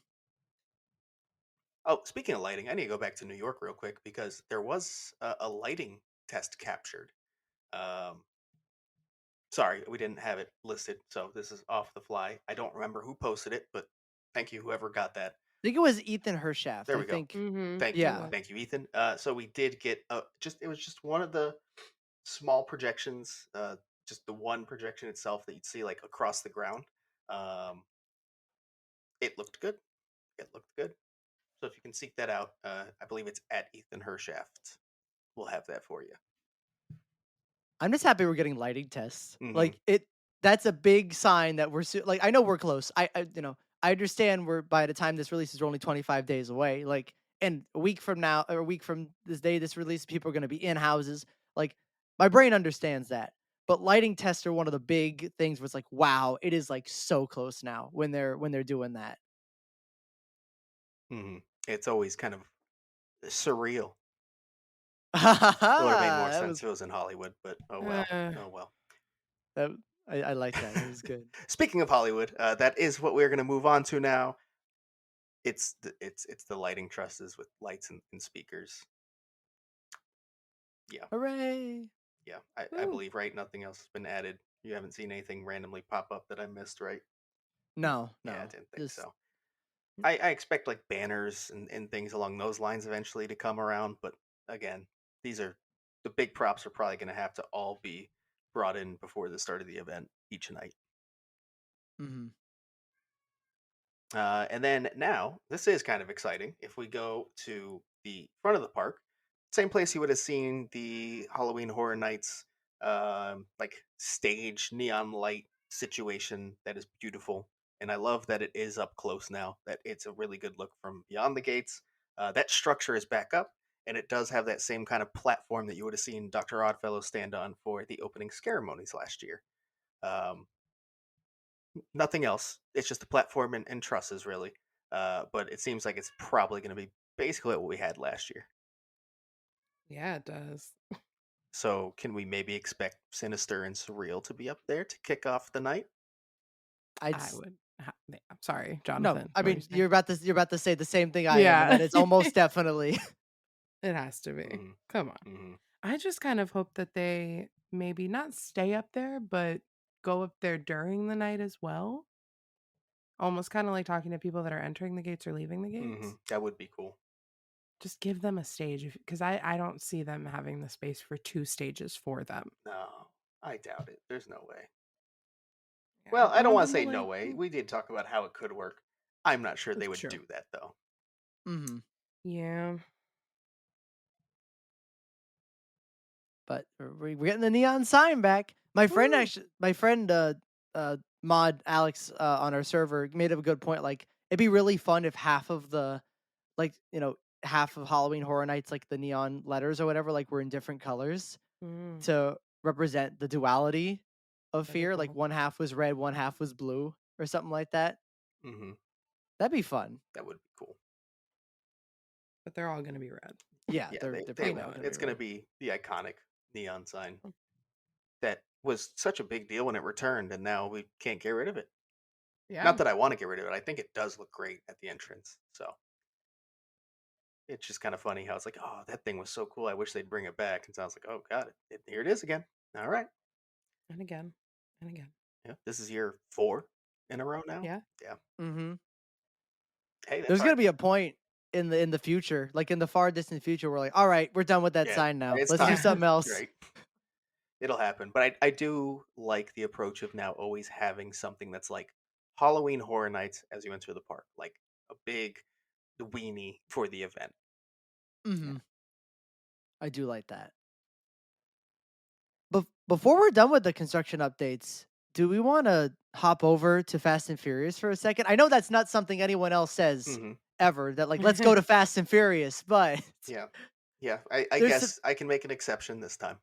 Oh, speaking of lighting, I need to go back to New York real quick because there was a lighting test captured. Um, Sorry, we didn't have it listed, so this is off the fly. I don't remember who posted it, but thank you, whoever got that. I think it was Ethan Hershaft. There I we go. think, It yeah. was. Thank you, Ethan. So we did get it was just one of the small projections, just the one projection itself that you'd see like across the ground. Um, it looked good. It looked good. So if you can seek that out, I believe it's at Ethan Hershaft. We'll have that for you. I'm just happy we're getting lighting tests. Hmm. Like that's a big sign that like I know we're close. I understand we're by the time this releases we're only 25 days away. Like and a week from now or a week from this day this release people are going to be in houses. Like my brain understands that. But lighting tests are one of the big things where it's like wow, it is like so close now when they're doing that. Hmm. It's always kind of surreal. It would have made more that sense was if it was in Hollywood, but oh well. Uh, Oh well. that I like that. It was good. Speaking of Hollywood, that is what we're going to move on to now. It's the lighting trusses with lights and speakers. Yeah, Hooray. yeah. I believe right. Nothing else has been added. You haven't seen anything randomly pop up that I missed, right? No, Yeah, I no. didn't think Just so. I expect like banners and things along those lines eventually to come around, but again, these are the big props are probably going to have to all be brought in before the start of the event each night. mhm. And then now, this is kind of exciting. If we go to the front of the park, same place you would have seen the Halloween Horror Nights, like stage neon light situation that is beautiful. And I love that it is up close now, that it's a really good look from beyond the gates. That structure is back up, and it does have that same kind of platform that you would have seen Dr. Oddfellow stand on for the opening ceremonies last year. Um, Nothing else. It's just a platform and trusses, really. But it seems like it's probably going to be basically what we had last year. yeah, it does. So, can we maybe expect Sinister and Surreal to be up there to kick off the night? I'd I s- would. I'm sorry, No, Jonathan. I What were you mean saying? you're about to say the same thing I am, and Yeah, that it's almost definitely. it has to be. Hmm. Come on. Hmm. I just kind of hope that they maybe not stay up there, but go up there during the night as well. Almost kind of like talking to people that are entering the gates or leaving the Hmm. gates. That would be cool. Just give them a stage because I don't see them having the space for two stages for them. No, I doubt it. There's no way. Yeah, Well, I I don't want want to them to say no like. way. We did talk about how it could work. I'm not sure they That's would true. do that, though. Hmm. Yeah. But we're getting the neon sign back. Woo. My friend, Mod Alex on our server made a good point. Like it'd be really fun if half of the like half of Halloween Horror Nights, like the neon letters or whatever, like were in different colors Mm, to represent the duality of that'd be fear. Like cool. one half was red, one half was blue, or something like that. Hmm. That'd be fun. That would be cool. But they're all gonna be red. Yeah, Yeah, they're they We probably know all will. gonna it. be It's going to red. be the iconic neon sign that was such a big deal when it returned, and now we can't get rid of it. Not Yeah. that I want to get rid of it. I think it does look great at the entrance. So it's just kind of funny how it's like, oh, that thing was so cool. I wish they'd bring it back. And so I was like, oh, got it. Here it is again. All right. And again. And again. Yeah. This is year 4 in a row now. Yeah. Yeah. Mhm. Hey, that's There's all right. gonna be a point in the future, like in the far distant future, we're like, all right, we're done with that Yeah. sign now. It's Let's do time. Yeah. something else. Right. It'll happen. But I do like the approach of now always having something that's like Halloween Horror Nights as you enter the park, like a big weenie for the event. Yeah. Mhm. I do like that. Before we're done with the construction updates, do we want to hop over to Fast and Furious for a second? I know that's not something anyone else says Hmm. ever. That like, let's go to Fast and Furious, but Yeah. Yeah. I there's some, guess I can make an exception this time.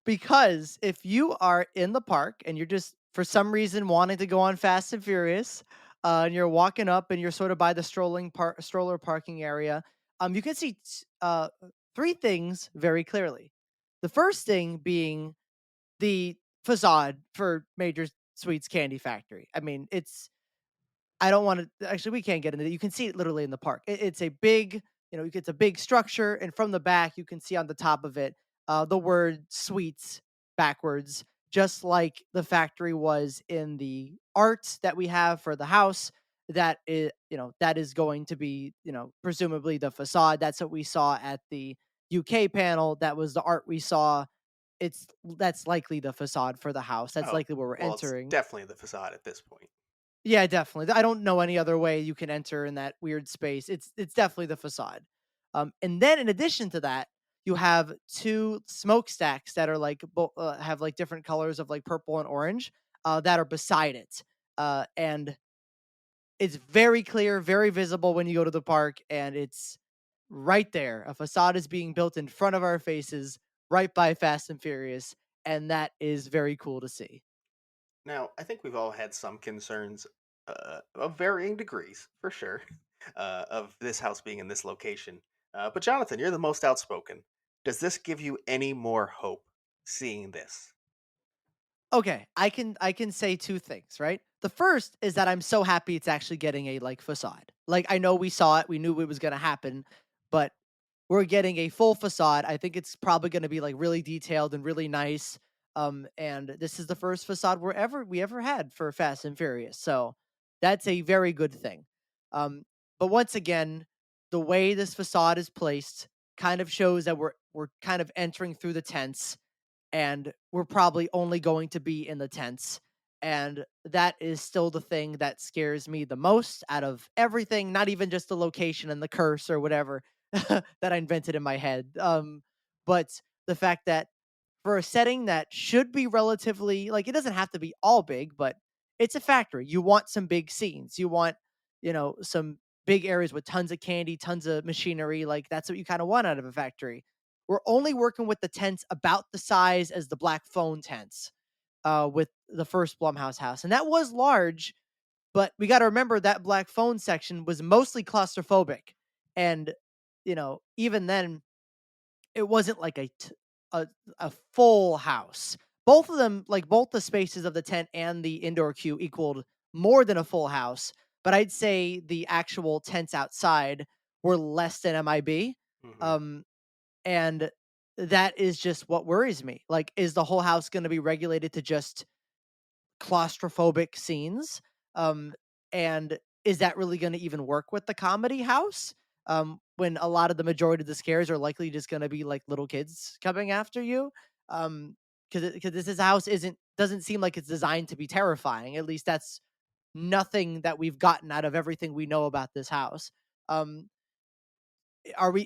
because if you are in the park and you're just for some reason wanting to go on Fast and Furious, and you're walking up and you're sort of by the stroller parking area, you can see three things very clearly. The first thing being the facade for Major Sweets Candy Factory. I mean, it's I don't want to actually we can't get into it. You can see it literally in the park. It's a big, it's a big structure, and from the back you can see on the top of it the word sweets backwards, just like the factory was in the art that we have for the house. That is going to be, presumably the facade. That's what we saw at the UK panel. That was the art we saw. That's likely the facade for the house. That's Oh, likely where we're well, it's entering. definitely the facade at this point. Yeah, definitely. I don't know any other way you can enter in that weird space. It's definitely the facade. And then in addition to that, you have two smokestacks that are like have like different colors of like purple and orange that are beside it. And it's very clear, very visible when you go to the park, and it's right there. A facade is being built in front of our faces, right by Fast and Furious, and that is very cool to see. Now, I think we've all had some concerns of varying degrees, for sure, of this house being in this location. But Jonathan, you're the most outspoken. Does this give you any more hope seeing this? Okay, I can say two things, right? The first is that I'm so happy it's actually getting a like facade. Like I know we saw it, we knew it was going to happen, but we're getting a full facade. I think it's probably going to be like really detailed and really nice. And this is the first facade we ever had for Fast and Furious. So that's a very good thing. But once again, the way this facade is placed kind of shows that we're kind of entering through the tents, and we're probably only going to be in the tents. And that is still the thing that scares me the most out of everything, not even just the location and the curse or whatever that I invented in my head. But the fact that for a setting that should be relatively like it doesn't have to be all big, but it's a factory. You want some big scenes. You want, some big areas with tons of candy, tons of machinery. Like that's what you kind of want out of a factory. We're only working with the tents about the size as the Black Phone tents with the first Blumhouse house. And that was large, but we got to remember that Black Phone section was mostly claustrophobic. And, even then, it wasn't like a full house. Both of them, like both the spaces of the tent and the indoor queue, equaled more than a full house. But I'd say the actual tents outside were less than MIB. Hmm. Um, and that is just what worries me. Like, is the whole house going to be regulated to just claustrophobic scenes? Um, and is that really going to even work with the comedy house? When a lot of the majority of the scares are likely just going to be like little kids coming after you. Because this house doesn't seem like it's designed to be terrifying. At least that's nothing that we've gotten out of everything we know about this house. Um,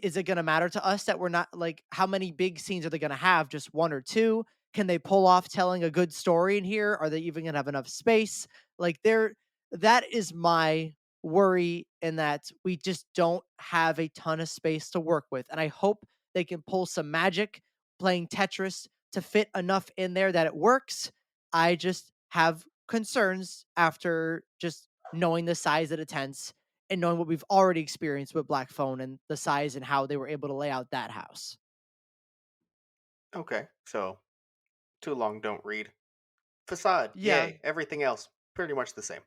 is it gonna matter to us that we're not like how many big scenes are they gonna have? Just one or two? Can they pull off telling a good story in here? Are they even gonna have enough space? Like that is my worry, in that we just don't have a ton of space to work with. And I hope they can pull some magic playing Tetris to fit enough in there that it works. I just have concerns after just knowing the size of the tents and knowing what we've already experienced with Black Phone and the size and how they were able to lay out that house. Okay, so too long, don't read. Facade, Yeah. yay. Everything else, pretty much the same.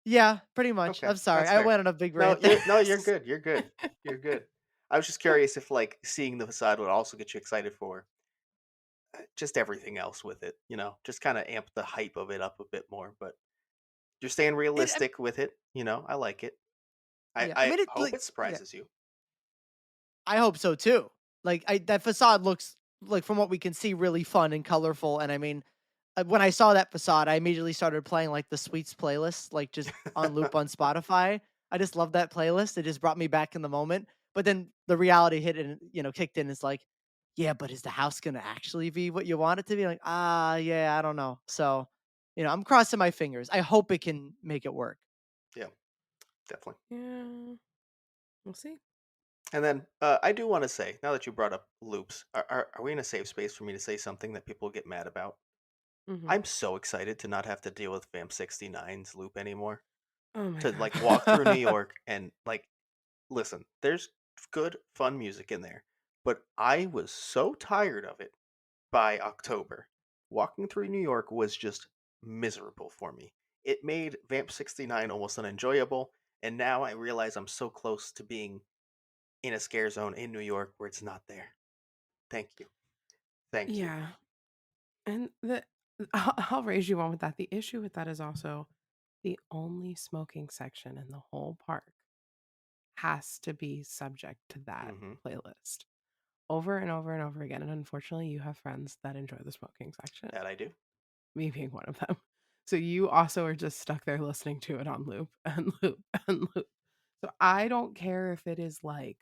Yeah, pretty much. Okay, I'm sorry. that's I fair. went on a big No, rant there. you're good. You're good. You're good. I was just curious if like seeing the facade would also get you excited for just everything else with it. Just kind of amp the hype of it up a bit more. But you're staying It realistic with it. I like it. I Yeah, I I mean, it hope like it yeah. surprises you. I hope so too. Like that facade looks like from what we can see really fun and colorful, and I mean, when I saw that facade, I immediately started playing like the Sweets playlist, like just on loop on Spotify. I just love that playlist. It just brought me back in the moment. But then the reality hit and kicked in. It's like, yeah, but is the house gonna actually be what you want it to be? Like, yeah, I don't know. So, I'm crossing my fingers. I hope it can make it work. Yeah, definitely. Yeah, we'll see. And then I do want to say, now that you brought up loops, are we in a safe space for me to say something that people get mad about? Hmm. I'm so excited to not have to deal with Vamp 69's loop anymore. Oh my To god. like walk through New York and like listen, there's good fun music in there, but I was so tired of it by October. Walking through New York was just miserable for me. It made Vamp 69 almost unenjoyable, and now I realize I'm so close to being in a scare zone in New York where it's not there. Thank you. Thank you. Yeah, and I'll raise you one with that. The issue with that is also the only smoking section in the whole park has to be subject to that Hmm. playlist over and over and over again. And unfortunately, you have friends that enjoy the smoking section, That I do. me being one of them. So you also are just stuck there listening to it on loop and loop and loop. So I don't care if it is like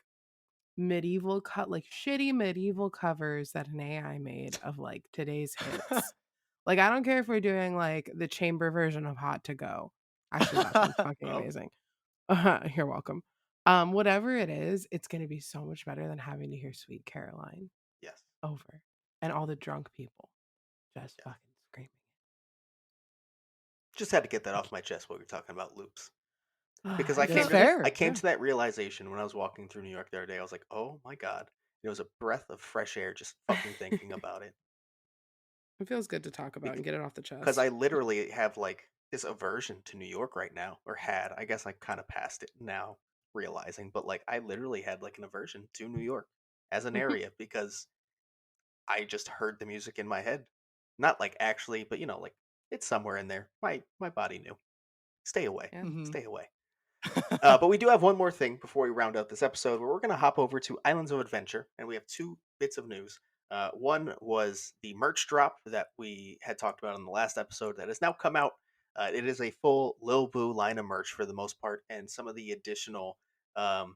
like shitty medieval covers that an AI made of like today's hits. Like I don't care if we're doing like the chamber version of Hot to Go. Actually, that sounds fucking Oh, amazing. You're welcome. Whatever it is, it's gonna be so much better than having to hear Sweet Caroline yes. over and all the drunk people just Yes. fucking screaming. Just had to get that I off my chest while we were talking about loops. Because I can't. That's came I fair. came Yeah. to that realization when I was walking through New York the other day. I was like, "Oh my god." It was a breath of fresh air just fucking thinking about it. It feels good to talk about and get it off the Because I chest. literally have like this aversion to New York right now, or had. I guess I kind of passed it now, realizing. But like, I literally had like an aversion to New York as an area because I just heard the music in my head, not like actually, but like it's somewhere in there. My body knew. Stay away. Yeah. Hmm. Stay away. But we do have one more thing before we round out this episode, where we're going to hop over to Islands of Adventure, and we have two bits of news. One was the merch drop that we had talked about in the last episode that has now come out. It is a full Lil Boo line of merch for the most part, and some of the additional um,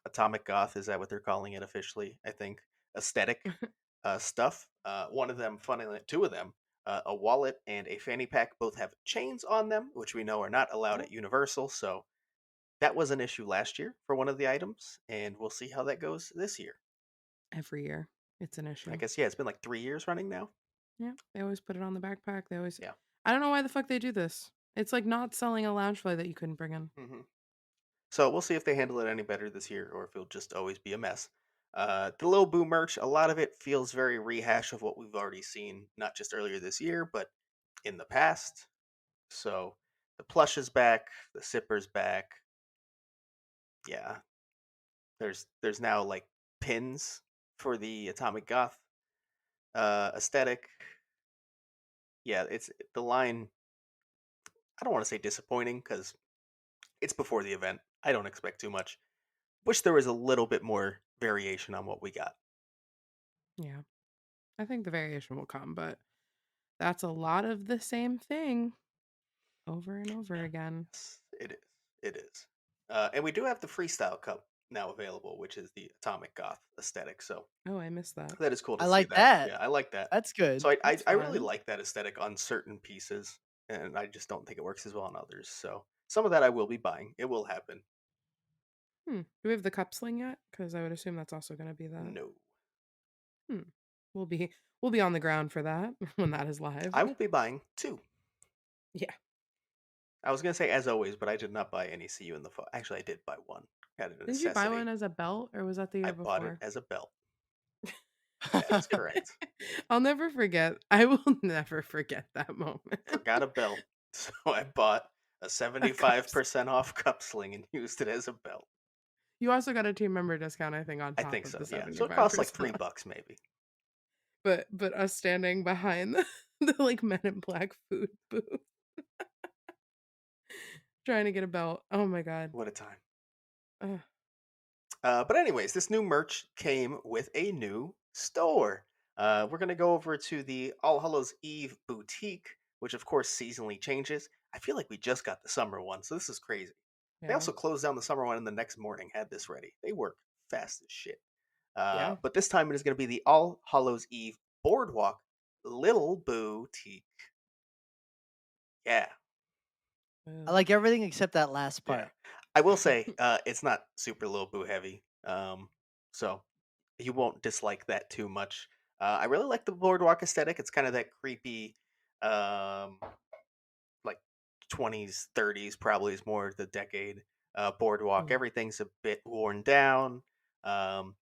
Atomic Goth, is that what they're calling it officially? I think aesthetic stuff. One of them, funnily, two of them, a wallet and a fanny pack, both have chains on them, which we know are not allowed Oh, at Universal. So that was an issue last year for one of the items, and we'll see how that goes this year. every year it's an I issue. guess, yeah, it's been like 3 years running now. Yeah. They always put it on the backpack. They always Yeah. I don't know why the fuck they do this. It's like not selling a lounge fly that you couldn't bring in. Hmm. So we'll see if they handle it any better this year or if it'll just always be a mess. The Lil Boo merch, a lot of it feels very rehash of what we've already seen, not just earlier this year, but in the past. So the plush is back, the sipper's back. Yeah, there's now like pins for the Atomic Goth aesthetic. Yeah, it's the line. I don't want to say disappointing because it's before the event. I don't expect too much. Wish there was a little bit more variation on what we got. Yeah. I think the variation will come, but that's a lot of the same thing over and over again. Yes, it is. It is. And we do have the Freestyle Cup now available, which is the Atomic Goth aesthetic. So Oh, I missed that. that is cool to I see like that. that. Yeah, I like that. That's good. So I, I, That's I really fun. like that aesthetic on certain pieces, and I just don't think it works as well on others. So some of that I will be buying. It will happen. Do we have the cup sling yet? Because I would assume that's also going to be that. No. Hmm. We'll be we'll be on the ground for that when that is I live. will be buying two. Yeah. I was gonna say as always, but I did not buy any See You in the Fall. Actually, I did buy one. Had a Didn't you buy one necessity. as a belt or was that the I year bought it before? as a belt. That is correct. I'll never forget. I will never forget that moment. Forgot a belt. So I bought a Cups. 75% off cup sling and used it as a belt. You also got a team member discount, I think, on I top think of so, the yeah. So it costs like 75% off. $3 maybe. But us standing behind the like Men in Black food booth trying to get a belt. Oh my god. What a time. Ugh. But anyways, this new merch came with a new store. We're gonna go over to the All Hallows Eve boutique, which of course seasonally changes. I feel like we just got the summer one, so this is crazy. They Yeah. also closed down the summer one and the next morning had this ready. They work fast as shit. Yeah. But this time it is going to be the All Hallows Eve Boardwalk Little Boutique. Yeah, I Ugh. like everything except that last yeah. part. I will say it's not super Little Boo heavy, so you won't dislike that too much. I really like the boardwalk aesthetic. It's kind of that creepy, um, like 20s, 30s, probably is more the decade boardwalk. Mm. Everything's a bit worn down.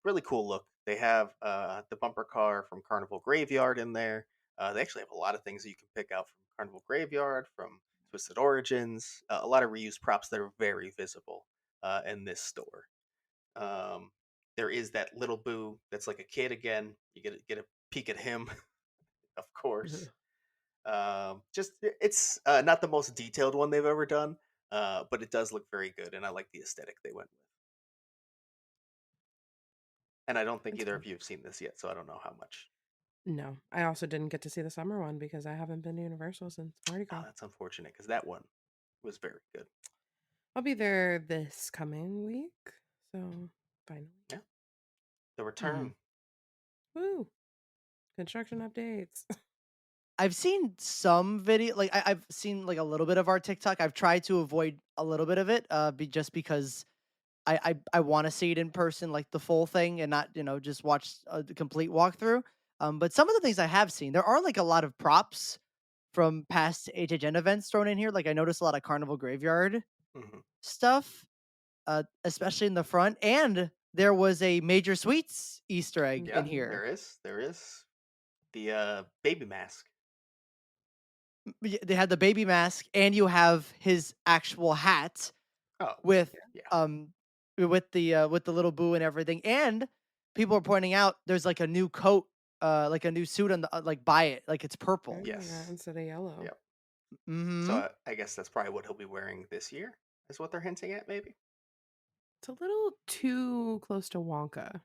Really cool look. They have the bumper car from Carnival Graveyard in there. They actually have a lot of things that you can pick out from Carnival Graveyard, from Twisted Origins. A lot of reused props that are very visible in this store. Um, there is that little boo that's like a kid again. You get a peek at him, of course. Ugh. Just it's not the most detailed one they've ever done, but it does look very good, and I like the aesthetic they went with. And I don't think That's either cool. of you have seen this yet, so I don't know how much. No, I also didn't get to see the summer one because I haven't been to Universal since Mardi Oh, Gras. that's unfortunate because that one was very good. I'll be there this coming week, so finally. Yeah, the Mhm. return. Woo! Construction updates. I've seen some video, like I've seen like a little bit of our TikTok. I've tried to avoid a little bit of it, just because I want to see it in person, like the full thing, and not just watch the complete walkthrough. But some of the things I have seen, there are like a lot of props from past HHN events thrown in here. Like I noticed a lot of Carnival Graveyard Hmm. stuff, especially in the front, and there was a Major Sweets Easter egg Yeah, in here. there is. There is the baby mask. They had the baby mask, and you have his actual hat Oh, with yeah. um with the little boo and everything. And people are pointing out there's like a new coat, like a new suit on the like by it, like it's Oh, purple. yeah, Yes. instead of yellow. Yep. So Mm-hmm. I guess that's probably what he'll be wearing this year. Is what they're hinting at, maybe. It's a little too close to Wonka,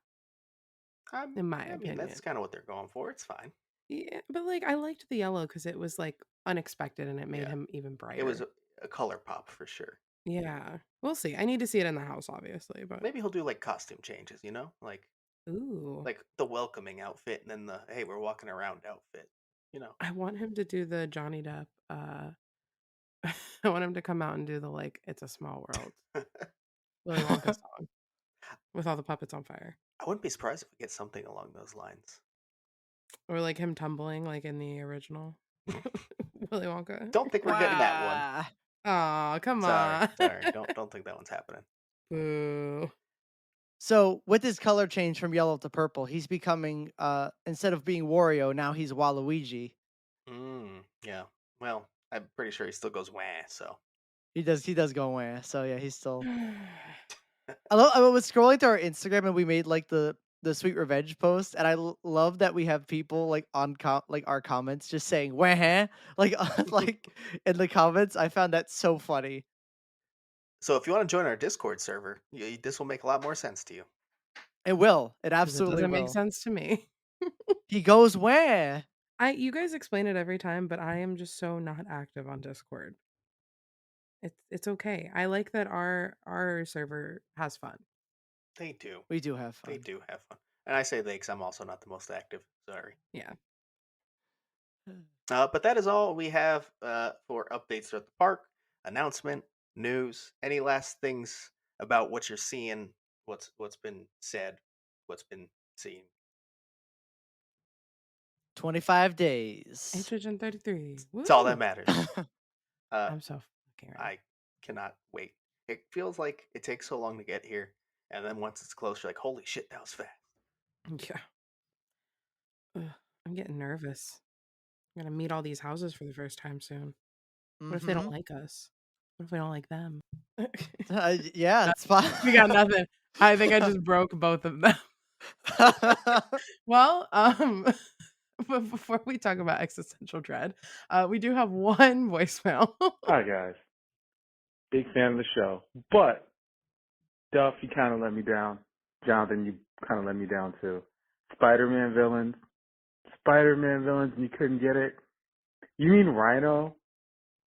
in my I mean, that's opinion. kind of what they're going for. It's fine. Yeah, but like I liked the yellow because it was like unexpected and it made Yeah, him even it was brighter. a color pop for sure. Yeah, we'll see. I need to see it in the house, obviously, but Maybe he'll do like costume changes, ooh, like the welcoming outfit and then the hey, we're walking around outfit. You know. I want him to do the Johnny Depp. I want him to come out and do the like "It's a Small World" Willy Wonka song with all the puppets on fire, I wouldn't be surprised if we get something along those lines. or like him tumbling like in the original Willy Wonka. Don't think we're getting that one. Wow. Oh, come Sorry, on. sorry. Don't think that one's happening. Boo. So with his color change from yellow to purple, he's becoming instead of being Wario, now he's Waluigi. Yeah. Well, I'm pretty sure he still goes wah. So He does go away. So yeah, he's still. I was scrolling through our Instagram and we made like the sweet revenge post, and love that we have people like like our comments just saying "wah," like like in the comments. I found that so funny. so if you want to join our Discord server, this will make a lot more sense to you. It will. It 'Cause it absolutely doesn't make will. sense to me. He goes "wah." You guys explain it every time, but I am just so not active on Discord. It's okay. I like that our server has fun. They do. We do have They fun. do have fun. And I say they because I'm also not the most active. Sorry. Yeah. But that is all we have for updates at the park, announcement, news. Any last things about what you're seeing, what's been said, what's been seen? 25 days. HHN 33. It's all that Woo! matters. Uh, I'm so fucking ready. I cannot wait. It feels like it takes so long to get here, and then once it's close, you're like, holy shit, that was fast. Yeah. Ugh, I'm getting nervous. I'm gonna meet all these houses for the first time soon. What if they don't Mhm. like us? What if we don't like them? Yeah, No, it's fine. we got nothing. I think I just broke both of them. Well, but before we talk about existential dread, we do have one voicemail. Hi guys, big fan of the show, but Duff, you kind of let me down. Jonathan, you kind of let me down too. Spider-Man villains, and you couldn't get it. You mean Rhino?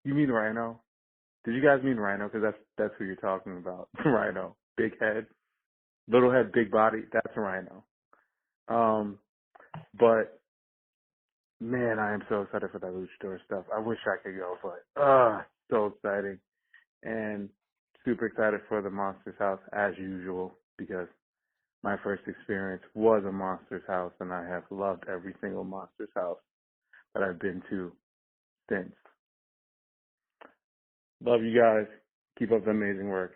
You mean Rhino? Did you guys mean Rhino? Because that's who you're talking about. Rhino, big head, little head, big body. That's Rhino. But man, I am so excited for that luchador stuff. I wish I could go, but so exciting. And super excited for the Monsters House as usual because my first experience was a Monsters House and I have loved every single Monsters House that I've been to since. Love you guys. Keep up the amazing work.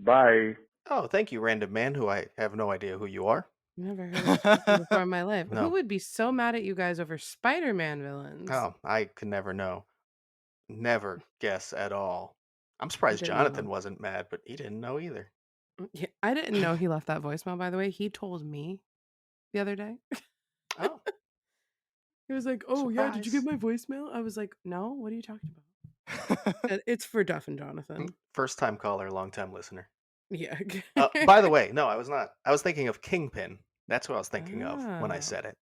Bye. Oh, thank you, random man, who I have no idea who you are. Never heard of this person before in my life. Who No. would be so mad at you guys over Spider-Man villains? Oh, I could never know. Never guess at all. I'm surprised didn't Jonathan know. wasn't mad, but he didn't know either. Yeah, I didn't know he left that voicemail, by the way. He told me the other day. Oh, He was like, "Oh, yeah, did you get surprise. my voicemail?" I was like, "No, what are you talking about?" It's for Duff and Jonathan. First time caller, long time listener. Yeah. By the way, no, I was not. I was thinking of Kingpin. That's what I was thinking of when I Oh, said it.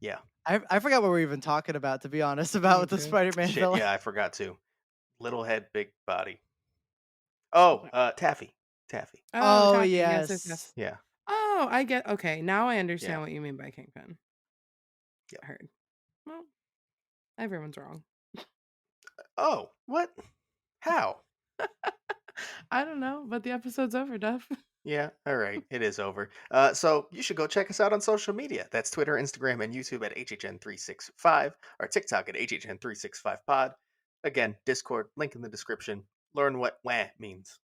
Yeah. I forgot what we were even talking about, to be honest, me about the too. Spider-Man Shit, villain. yeah, I forgot to. Little head, big body. Oh, Taffy. Taffy. Oh, Oh, Taffy. Yes, yes, yes. yes. Yeah. Oh, I get. Okay, now I understand Yeah. what you mean by Kingpin. Yep. Heard. Well, everyone's wrong. Oh, what? How? I don't know, but the episode's over, Duff. Yeah, all right. It is over. So you should go check us out on social media. That's Twitter, Instagram, and YouTube at HHN365, our TikTok at HHN365pod. Again, Discord, link in the description. Learn what wah means.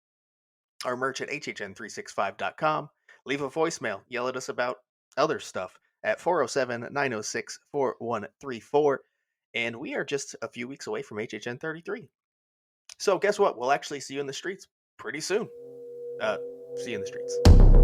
Our merch at HHN365.com. Leave a voicemail. Yell at us about other stuff at 407-906-4134. And we are just a few weeks away from HHN 33. So guess what? We'll actually see you in the streets pretty soon. See you in the streets.